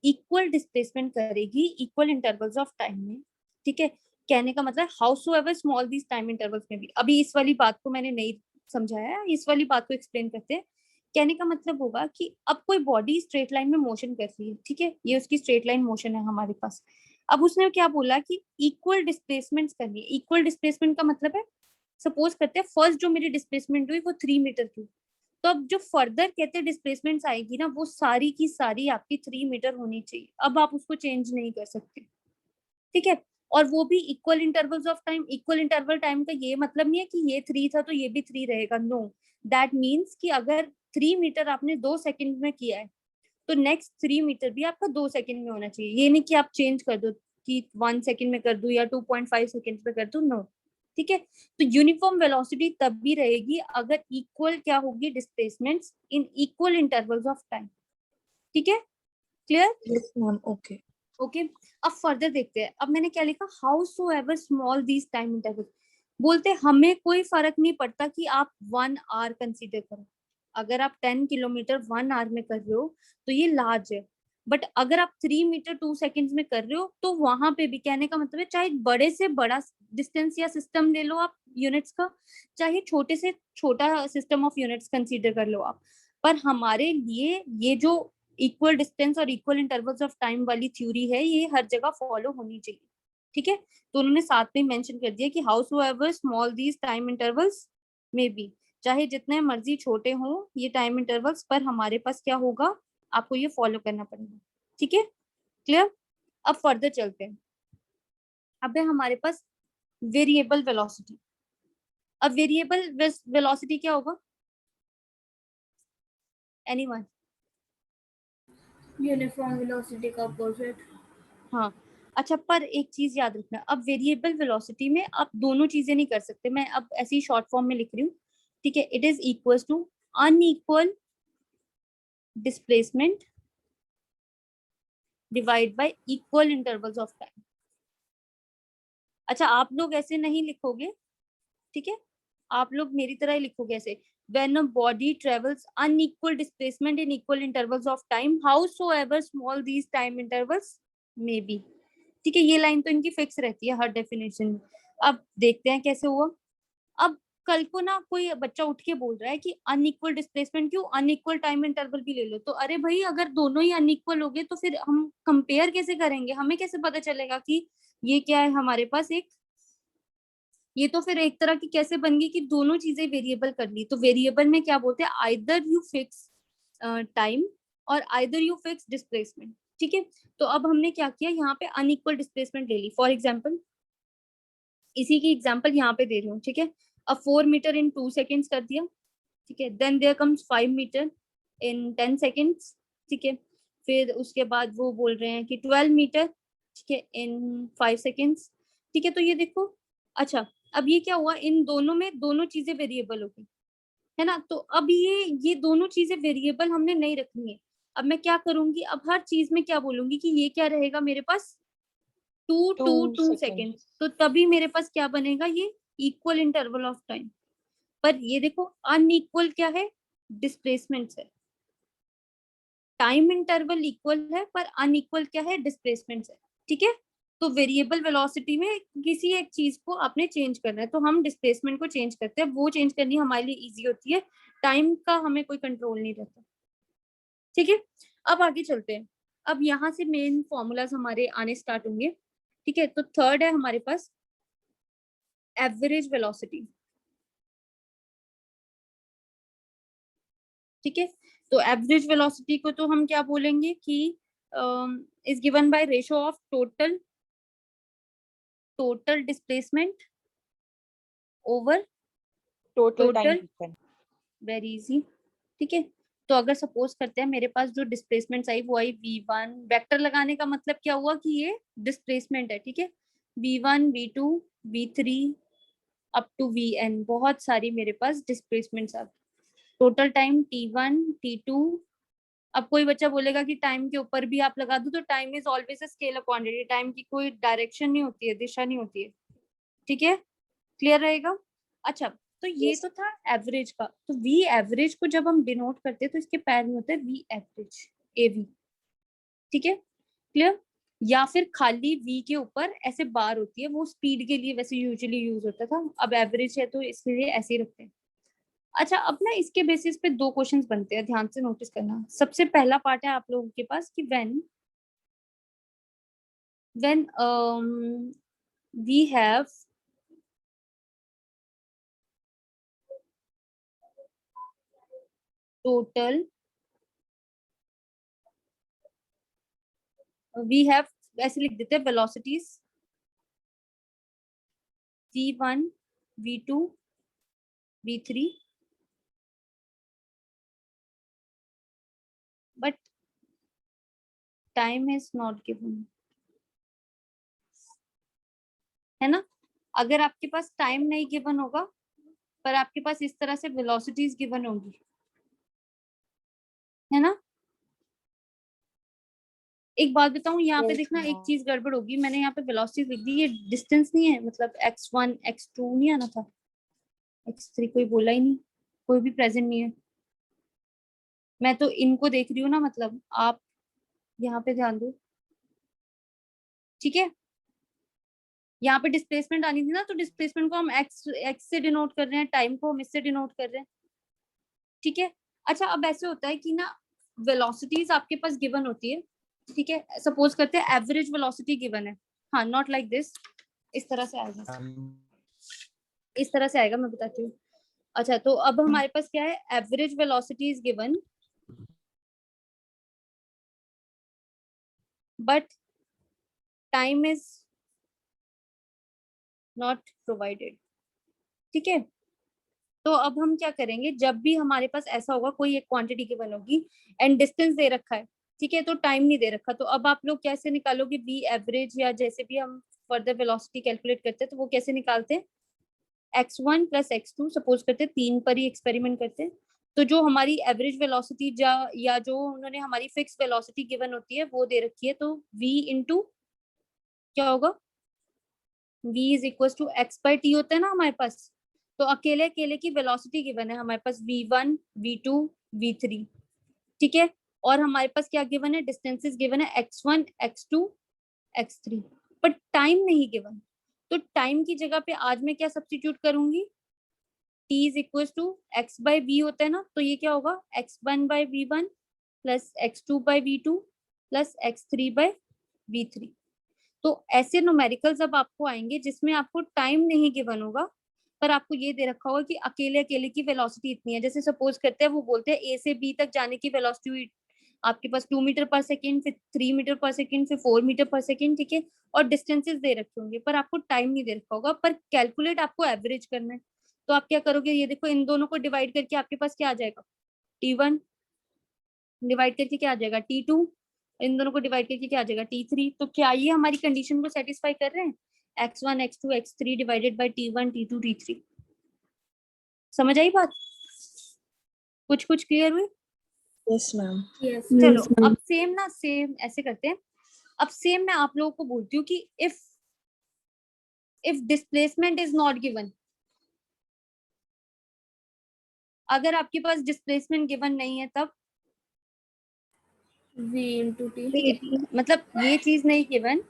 इक्वल डिस्प्लेसमेंट करेगी इक्वल इंटरवल्स ऑफ टाइम में, ठीक है, कहने का मतलब हाउसोएवर स्मॉल दीज टाइम इंटरवल्स में भी। अभी इस वाली बात को मैंने नहीं समझाया, इस वाली बात को एक्सप्लेन करते हैं। कहने का मतलब होगा कि अब कोई बॉडी स्ट्रेट लाइन में मोशन कर रही है, ठीक है, ये उसकी स्ट्रेट लाइन मोशन है हमारे पास। अब उसने क्या बोला कि इक्वल डिस्प्लेसमेंट करनी है। इक्वल डिस्प्लेसमेंट का मतलब है, सपोज करते हैं फर्स्ट जो मेरी डिस्प्लेसमेंट हुई वो 3 मीटर की, तो अब जो फर्दर कहते डिस्प्लेसमेंट्स आएगी ना, वो सारी की सारी आपकी 3 मीटर होनी चाहिए। अब आप उसको चेंज नहीं कर सकते, ठीक है। और वो भी equal intervals of time. Equal interval time का ये मतलब नहीं है कि ये 3 था तो ये भी 3 रहेगा, नो। दैट मीन्स कि अगर 3 मीटर आपने 2 सेकंड में किया है, तो नेक्स्ट 3 मीटर भी आपका 2 सेकंड में होना चाहिए। ये नहीं कि आप चेंज कर दो कि 1 सेकंड में कर दूं या 2.5 सेकंड में कर दूं, नो। ठीक है, तो यूनिफॉर्म वेलोसिटी तब भी रहेगी अगर इक्वल क्या होगी, displacements in equal intervals of time. ठीक है, clear? Yes ma'am, okay. Okay, अब फर्दर देखते हैं। अब मैंने क्या लिखा, हाउसोएवर स्मॉल दीज टाइम इंटरवल। बोलते हमें कोई फर्क नहीं पड़ता कि आप 1 आवर कंसीडर करो। अगर आप 10 किलोमीटर 1 आवर में कर रहे हो तो ये लार्ज है, बट अगर आप 3 मीटर 2 सेकंड्स में कर रहे हो तो वहां पे भी कहने का मतलब है, चाहे बड़े से बड़ा डिस्टेंस या सिस्टम ले लो आप यूनिट्स का, चाहे छोटे से छोटा सिस्टम ऑफ यूनिट्स कंसीडर कर लो आप, पर हमारे लिए ये जो इक्वल डिस्टेंस और इक्वल इंटरवल्स ऑफ टाइम वाली थ्योरी है, ये हर जगह फॉलो होनी चाहिए। ठीक है, तो उन्होंने साथ में मेंशन कर दिया कि हाउसओएवर स्मॉल दीज टाइम इंटरवल्स में बी, चाहे जितने मर्जी छोटे हों ये टाइम इंटरवल्स, पर हमारे पास क्या होगा, आपको ये फॉलो करना पड़ेगा। ठीक है, क्लियर? अब फर्दर चलते हैं। अब है हमारे पास वेरिएबल वेलोसिटी। अब वेरिएबल वेलोसिटी क्या होगा, एनीवन? यूनिफॉर्म वेलोसिटी का अपोजिट। हाँ, अच्छा, पर एक चीज याद रखना, अब वेरिएबल वेलोसिटी में आप दोनों चीजें नहीं कर सकते। मैं अब ऐसी शॉर्ट फॉर्म में लिख रही हूँ, ठीक है। It is equal to unequal displacement divide by equal intervals of time. अच्छा, आप लोग ऐसे नहीं लिखोगे, ठीक है, आप लोग मेरी तरह ही लिखोगे ऐसे, when a body travels unequal displacement in equal intervals of time howsoever small these time intervals may be। ठीक है, ये लाइन तो इनकी फिक्स रहती है हर डेफिनेशन में। अब देखते हैं कैसे हुआ। अब कल को ना कोई बच्चा उठ के बोल रहा है कि अनइक्वल डिस्प्लेसमेंट क्यों, अनइक्वल टाइम इंटरवल भी ले लो, तो अरे भाई अगर दोनों ही अनइक्वल हो गए तो फिर हम कंपेयर कैसे करेंगे, हमें कैसे पता चलेगा कि ये क्या है हमारे पास एक, ये तो फिर एक तरह की कैसे बन गई कि दोनों चीजें वेरिएबल कर ली। तो वेरिएबल में क्या बोलते हैं, आइदर यू फिक्स टाइम और आइदर यू फिक्स डिस्प्लेसमेंट। ठीक है, तो अब हमने क्या किया, यहाँ पे अनइक्वल डिस्प्लेसमेंट ले ली। फॉर एग्जाम्पल, इसी की एग्जाम्पल यहाँ पे दे रही हूँ, ठीक है। अब 4 मीटर इन 2 सेकेंड्स कर दिया, ठीक है। Then there comes 5 metre in 10 seconds, ठीक है। फिर उसके बाद वो बोल रहे हैं कि 12 मीटर, ठीक है, इन 5 सेकेंड्स, ठीक है। तो ये देखो, अच्छा, अब ये क्या हुआ, इन दोनों में दोनों चीजें वेरिएबल हो गई, है ना। तो अब ये दोनों चीजें वेरिएबल हमने नहीं रखनी है। अब मैं क्या करूंगी, अब हर चीज में क्या बोलूंगी कि ये क्या रहेगा मेरे पास, 2 सेकेंड। तो तभी मेरे पास क्या बनेगा, ये इक्वल इंटरवल ऑफ टाइम। पर ये देखो, अनइक्वल क्या है, डिस्प्लेसमेंट है। टाइम इंटरवल इक्वल है पर अनइक्वल क्या है, डिस्प्लेसमेंट है। ठीक है, तो वेरिएबल वेलोसिटी में किसी एक चीज को आपने चेंज करना है, तो हम डिस्प्लेसमेंट को चेंज करते हैं, वो चेंज करनी हमारे लिए इजी होती है, टाइम का हमें कोई कंट्रोल नहीं रहता। ठीक है, अब आगे चलते हैं। अब यहाँ से मेन फॉर्मूलाज हमारे आने स्टार्ट होंगे, ठीक है। तो थर्ड है हमारे पास एवरेज वेलोसिटी, ठीक है। तो एवरेज वेलोसिटी को तो हम क्या बोलेंगे कि is given by ratio of total displacement over total total- time. Very easy, ठीक है। तो अगर सपोज करते हैं मेरे पास जो डिस्प्लेसमेंट आई वो आई v1, वेक्टर लगाने का मतलब क्या हुआ कि ये डिस्प्लेसमेंट है, ठीक है। v1 v2 v3 up to vn, बहुत सारी मेरे पास डिस्प्लेसमेंट्स आ। Total time t1 t2। अब कोई बच्चा बोलेगा कि टाइम के ऊपर भी आप लगा दो, तो time is always a scalar quantity, time की कोई डायरेक्शन नहीं होती है, दिशा नहीं होती है, ठीक है। क्लियर रहेगा। अच्छा, तो ये तो था एवरेज का। तो वी एवरेज को जब हम डिनोट करते हैं तो इसके पैर में होता है वी एवरेज, एवी, ठीक है। क्लियर। या फिर खाली वी के ऊपर ऐसे बार होती है, वो स्पीड के लिए वैसे यूजुअली यूज होता था, अब एवरेज है तो इसलिए ऐसे ही रखते हैं। अच्छा, अब ना इसके बेसिस पे दो क्वेश्चंस बनते हैं, ध्यान से नोटिस करना। सबसे पहला पार्ट है आप लोगों के पास कि when we have total, we have, ऐसे लिख देते हैं velocities v1 v2 v3, but time is not given, है ना। अगर आपके पास टाइम नहीं गिवन होगा पर आपके पास इस तरह से वेलोसिटीज गिवन होगी, है ना। एक बात बताऊं, यहाँ पे देखना एक चीज गड़बड़ होगी, मैंने यहाँ पे वेलोसिटीज लिख दी, ये डिस्टेंस नहीं है, मतलब x1 x2 नहीं आना था, x3 कोई बोला ही नहीं, कोई भी प्रेजेंट नहीं है। मैं तो इनको देख रही हूँ ना, मतलब आप यहाँ पे ध्यान दो, ठीक है। यहाँ पे डिस्प्लेसमेंट आनी थी ना, तो डिस्प्लेसमेंट को हम एक्स से डिनोट कर रहे हैं, टाइम को हम इससे डिनोट कर रहे हैं, ठीक है। अच्छा, अब ऐसे होता है कि ना वेलोसिटीज आपके पास गिवन होती है, ठीक है। सपोज करते हैं एवरेज वेलोसिटी गिवन है, हाँ, नॉट लाइक दिस, इस तरह से आएगा, इस तरह से आएगा, मैं बताती हूँ। अच्छा, तो अब हमारे पास क्या है, average velocity is given but time is not provided, ठीक है। तो अब हम क्या करेंगे, जब भी हमारे पास ऐसा होगा, कोई एक क्वांटिटी गिवन होगी एंड डिस्टेंस दे रखा है, ठीक है, तो टाइम नहीं दे रखा, तो अब आप लोग कैसे निकालोगे वी एवरेज, या जैसे भी हम फर्दर वेलोसिटी कैलकुलेट करते हैं तो वो कैसे निकालते हैं, x1 प्लस x2, सपोज करते हैं 3 पर ही एक्सपेरिमेंट करते हैं, तो जो हमारी एवरेज वेलोसिटी या जो उन्होंने हमारी फिक्स वेलोसिटी गिवन होती है वो दे रखी है, तो v इंटू क्या होगा, v is equal to x by t होता है ना हमारे पास। तो अकेले अकेले की वेलोसिटी गिवन है हमारे पास v1 v2 v3, ठीक है। और हमारे पास क्या गिवन है, डिस्टेंसेस गिवन है x1 x2 x3, but time नहीं गिवन। तो टाइम की जगह पे आज मैं क्या सब्स्टिट्यूट करूंगी, t is equal to x by v होता है ना, तो ये क्या होगा, x1 by v1 plus x2 by v2 plus x3 by v3। तो ऐसे न्यूमेरिकल्स अब आपको आएंगे जिसमें आपको टाइम नहीं गिवन होगा, पर आपको ये दे रखा होगा कि अकेले अकेले की वेलोसिटी इतनी है। जैसे सपोज करते हैं, वो बोलते हैं ए से बी तक जाने की वेलोसिटी आपके पास 2 मीटर पर सेकेंड, फिर 3 मीटर पर सेकेंड, फिर 4 मीटर पर सेकेंड, ठीक है। और डिस्टेंसेस दे रखे होंगे पर आपको टाइम नहीं दे रखा होगा, पर कैलकुलेट आपको एवरेज करना है। तो आप क्या करोगे, ये देखो, इन दोनों को डिवाइड करके आपके पास क्या आ जाएगा, t1 डिवाइड करके क्या आ जाएगा, t2, इन दोनों को डिवाइड करके क्या आ जाएगा, t3। तो क्या ये हमारी कंडीशन को सेटिस्फाई कर रहे हैं, x1 x2 x3 divided by t1 t2 t3। समझ आई बात, कुछ कुछ क्लियर हुई। Yes, ma'am. Yes. चलो, अब सेम ना, सेम ऐसे करते हैं। अब सेम मैं आप लोगों को बोलती हूँ कि if displacement is not given, अगर आपके पास डिस्प्लेसमेंट गिवन नहीं है तब V into T. मतलब ये चीज नहीं गिवन,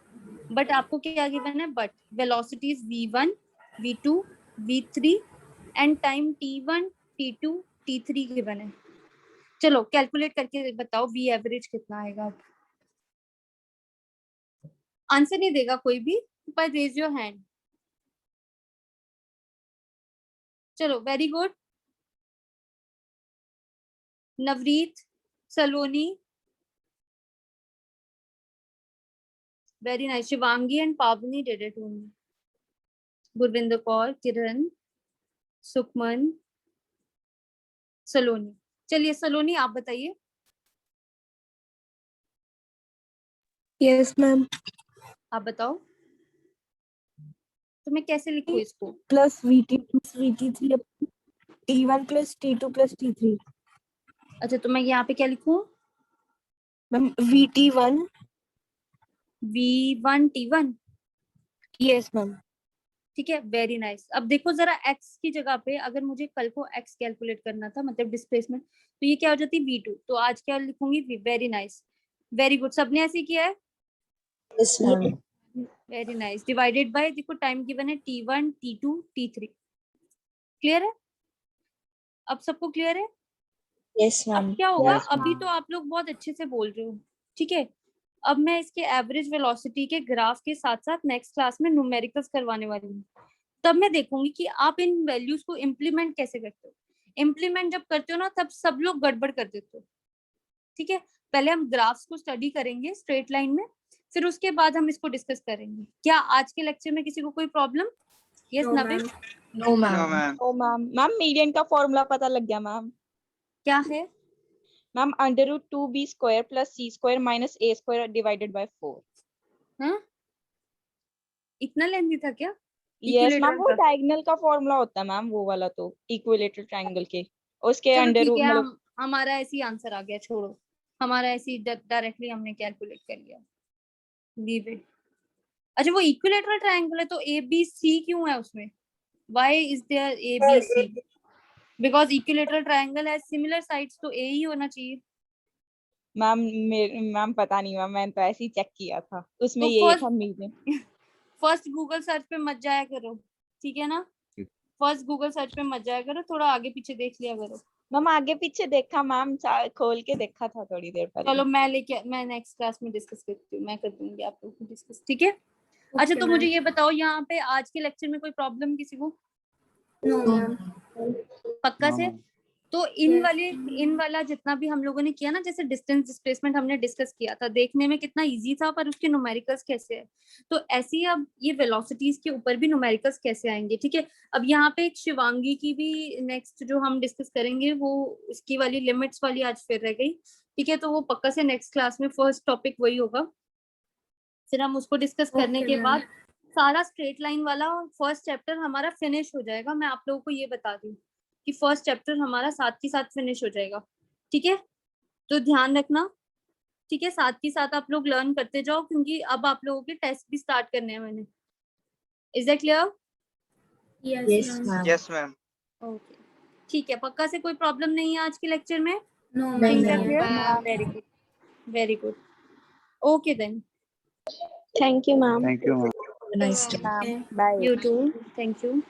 बट आपको क्या गिवन है, but velocities v1 v2 v3 and time t1 t2 t3 given है। चलो कैलकुलेट करके बताओ वी एवरेज कितना आएगा। अब आंसर नहीं देगा कोई भी, पर रेज योर हैंड। चलो very good. Navreet, Saloni, very nice. Shivangi and Pavni did it only. Gurvinder Kaur, Kiran, Sukhman, Saloni. चलिए सलोनी आप बताइए। Yes, ma'am. आप बताओ तो मैं कैसे लिखूं इसको। Plus VT plus VT3 T1 plus T2 plus T3. अच्छा तो मैं यहाँ पे क्या लिखूं? Ma'am, VT1. V1 T1। Yes, ma'am. ठीक है, वेरी नाइस। अब देखो जरा x की जगह पे अगर मुझे कल को x कैलकुलेट करना था, मतलब डिस्प्लेसमेंट, तो ये क्या हो जाती V2। तो आज क्या लिखूंगी? Very nice, very good. सबने ऐसे किया है? Yes, ma'am. Very nice. Divided by, देखो टाइम गिवन है T1 T2 T3। क्लियर है? अब सबको क्लियर है? Yes, अब ma'am. क्या होगा, Yes, अभी ma'am. तो आप लोग बहुत अच्छे से बोल रहे हो, ठीक है। अब मैं इसके एवरेज वेलोसिटी के ग्राफ के साथ साथ नेक्स्ट क्लास में न्यूमेरिकल्स करवाने वाली हूँ। तब मैं देखूंगी कि आप इन वैल्यूज को इम्प्लीमेंट कैसे करते हो। इम्प्लीमेंट जब करते हो ना, तब सब लोग गड़बड़ कर देते हो, ठीक है। पहले हम ग्राफ्स को स्टडी करेंगे स्ट्रेट लाइन में, फिर उसके बाद हम इसको डिस्कस करेंगे। क्या आज के लेक्चर में किसी को कोई problem? Yes No, Navish, ma'am. No, No, ma'am. ma'am. ओ मैम, मैम मीडियन का फॉर्मूला पता लग गया मैम। क्या है? Ma'am √2b² plus c² minus a² divided by 4। हाँ, इतना लेंदी था क्या? यस मैम, इक्विलेटरल वो का? डायगोनल का फॉर्मूला होता है मैम, वो वाला तो इक्विलेटरल ट्रायंगल के उसके चलो अंडर ठीक रूट है, मतलब। हमारा ऐसे ही आंसर आ गया, छोड़ो। हमारा ऐसे ही डायरेक्टली हमने कैलकुलेट कर लिया, लीव इट। अच्छा वो इक्विलेटरल ट्रायंगल है तो ए बी सी क्यों है उसमें? Why is there A B C? Because equilateral triangle has similar sides, तो ए ही होना चाहिए। मैम मैम पता नहीं मैम, मैंने तो ऐसे ही चेक किया था, उसमें तो ये था मीडियन। फर्स्ट गूगल सर्च पे मत जाया करो, ठीक है ना। फर्स्ट गूगल सर्च पे मत जाया करो, थोड़ा आगे पीछे देख लिया करो। मैम आगे पीछे देखा मैम, खोल के देखा था थोड़ी देर पहले। चलो मैं नेक्स्ट क्लास में डिस्कस करती हूँ, मैं कर दूंगी आप लोगों को डिस्कस, ठीक है। अच्छा तो मुझे ये बताओ, यहाँ पे आज के लेक्चर में कोई प्रॉब्लम किसी को? No, ma'am. पक्का No, से? ma'am. तो इन वाला जितना भी हम लोगों ने किया ना, जैसे डिस्टेंस डिस्प्लेसमेंट हमने डिस्कस किया था, देखने में कितना इजी था, पर उसके न्यूमेरिकल्स कैसे है। तो ऐसे ही अब ये वेलोसिटीज के ऊपर भी न्यूमेरिकल्स कैसे आएंगे, ठीक है। अब यहाँ पे एक शिवांगी की भी नेक्स्ट जो हम डिस्कस करेंगे, वो इसकी वाली लिमिट्स वाली आज फिर रह गई, ठीक है। तो वो पक्का से नेक्स्ट क्लास में फर्स्ट टॉपिक वही होगा, फिर हम उसको डिस्कस करने के बाद सारा स्ट्रेट लाइन वाला फर्स्ट चैप्टर हमारा फिनिश हो जाएगा। मैं आप लोगों को ये बता दूं कि फर्स्ट चैप्टर हमारा साथ ही साथ फिनिश हो जाएगा, ठीक है। तो ध्यान रखना, ठीक है। साथ ही साथ आप लोग लर्न करते जाओ, क्योंकि अब आप लोगों के टेस्ट भी स्टार्ट करने हैं मैंने। Is that clear? Yes, ma'am. Yes, ma'am. Okay, ठीक है। पक्का से कोई प्रॉब्लम नहीं है आज के लेक्चर में? No, नहीं, things are ma'am. Clear? Very good, very good. Okay then, Thank you, ma'am. Thank you, ma'am. Have a nice day. Ma'am bye. You too, thank you.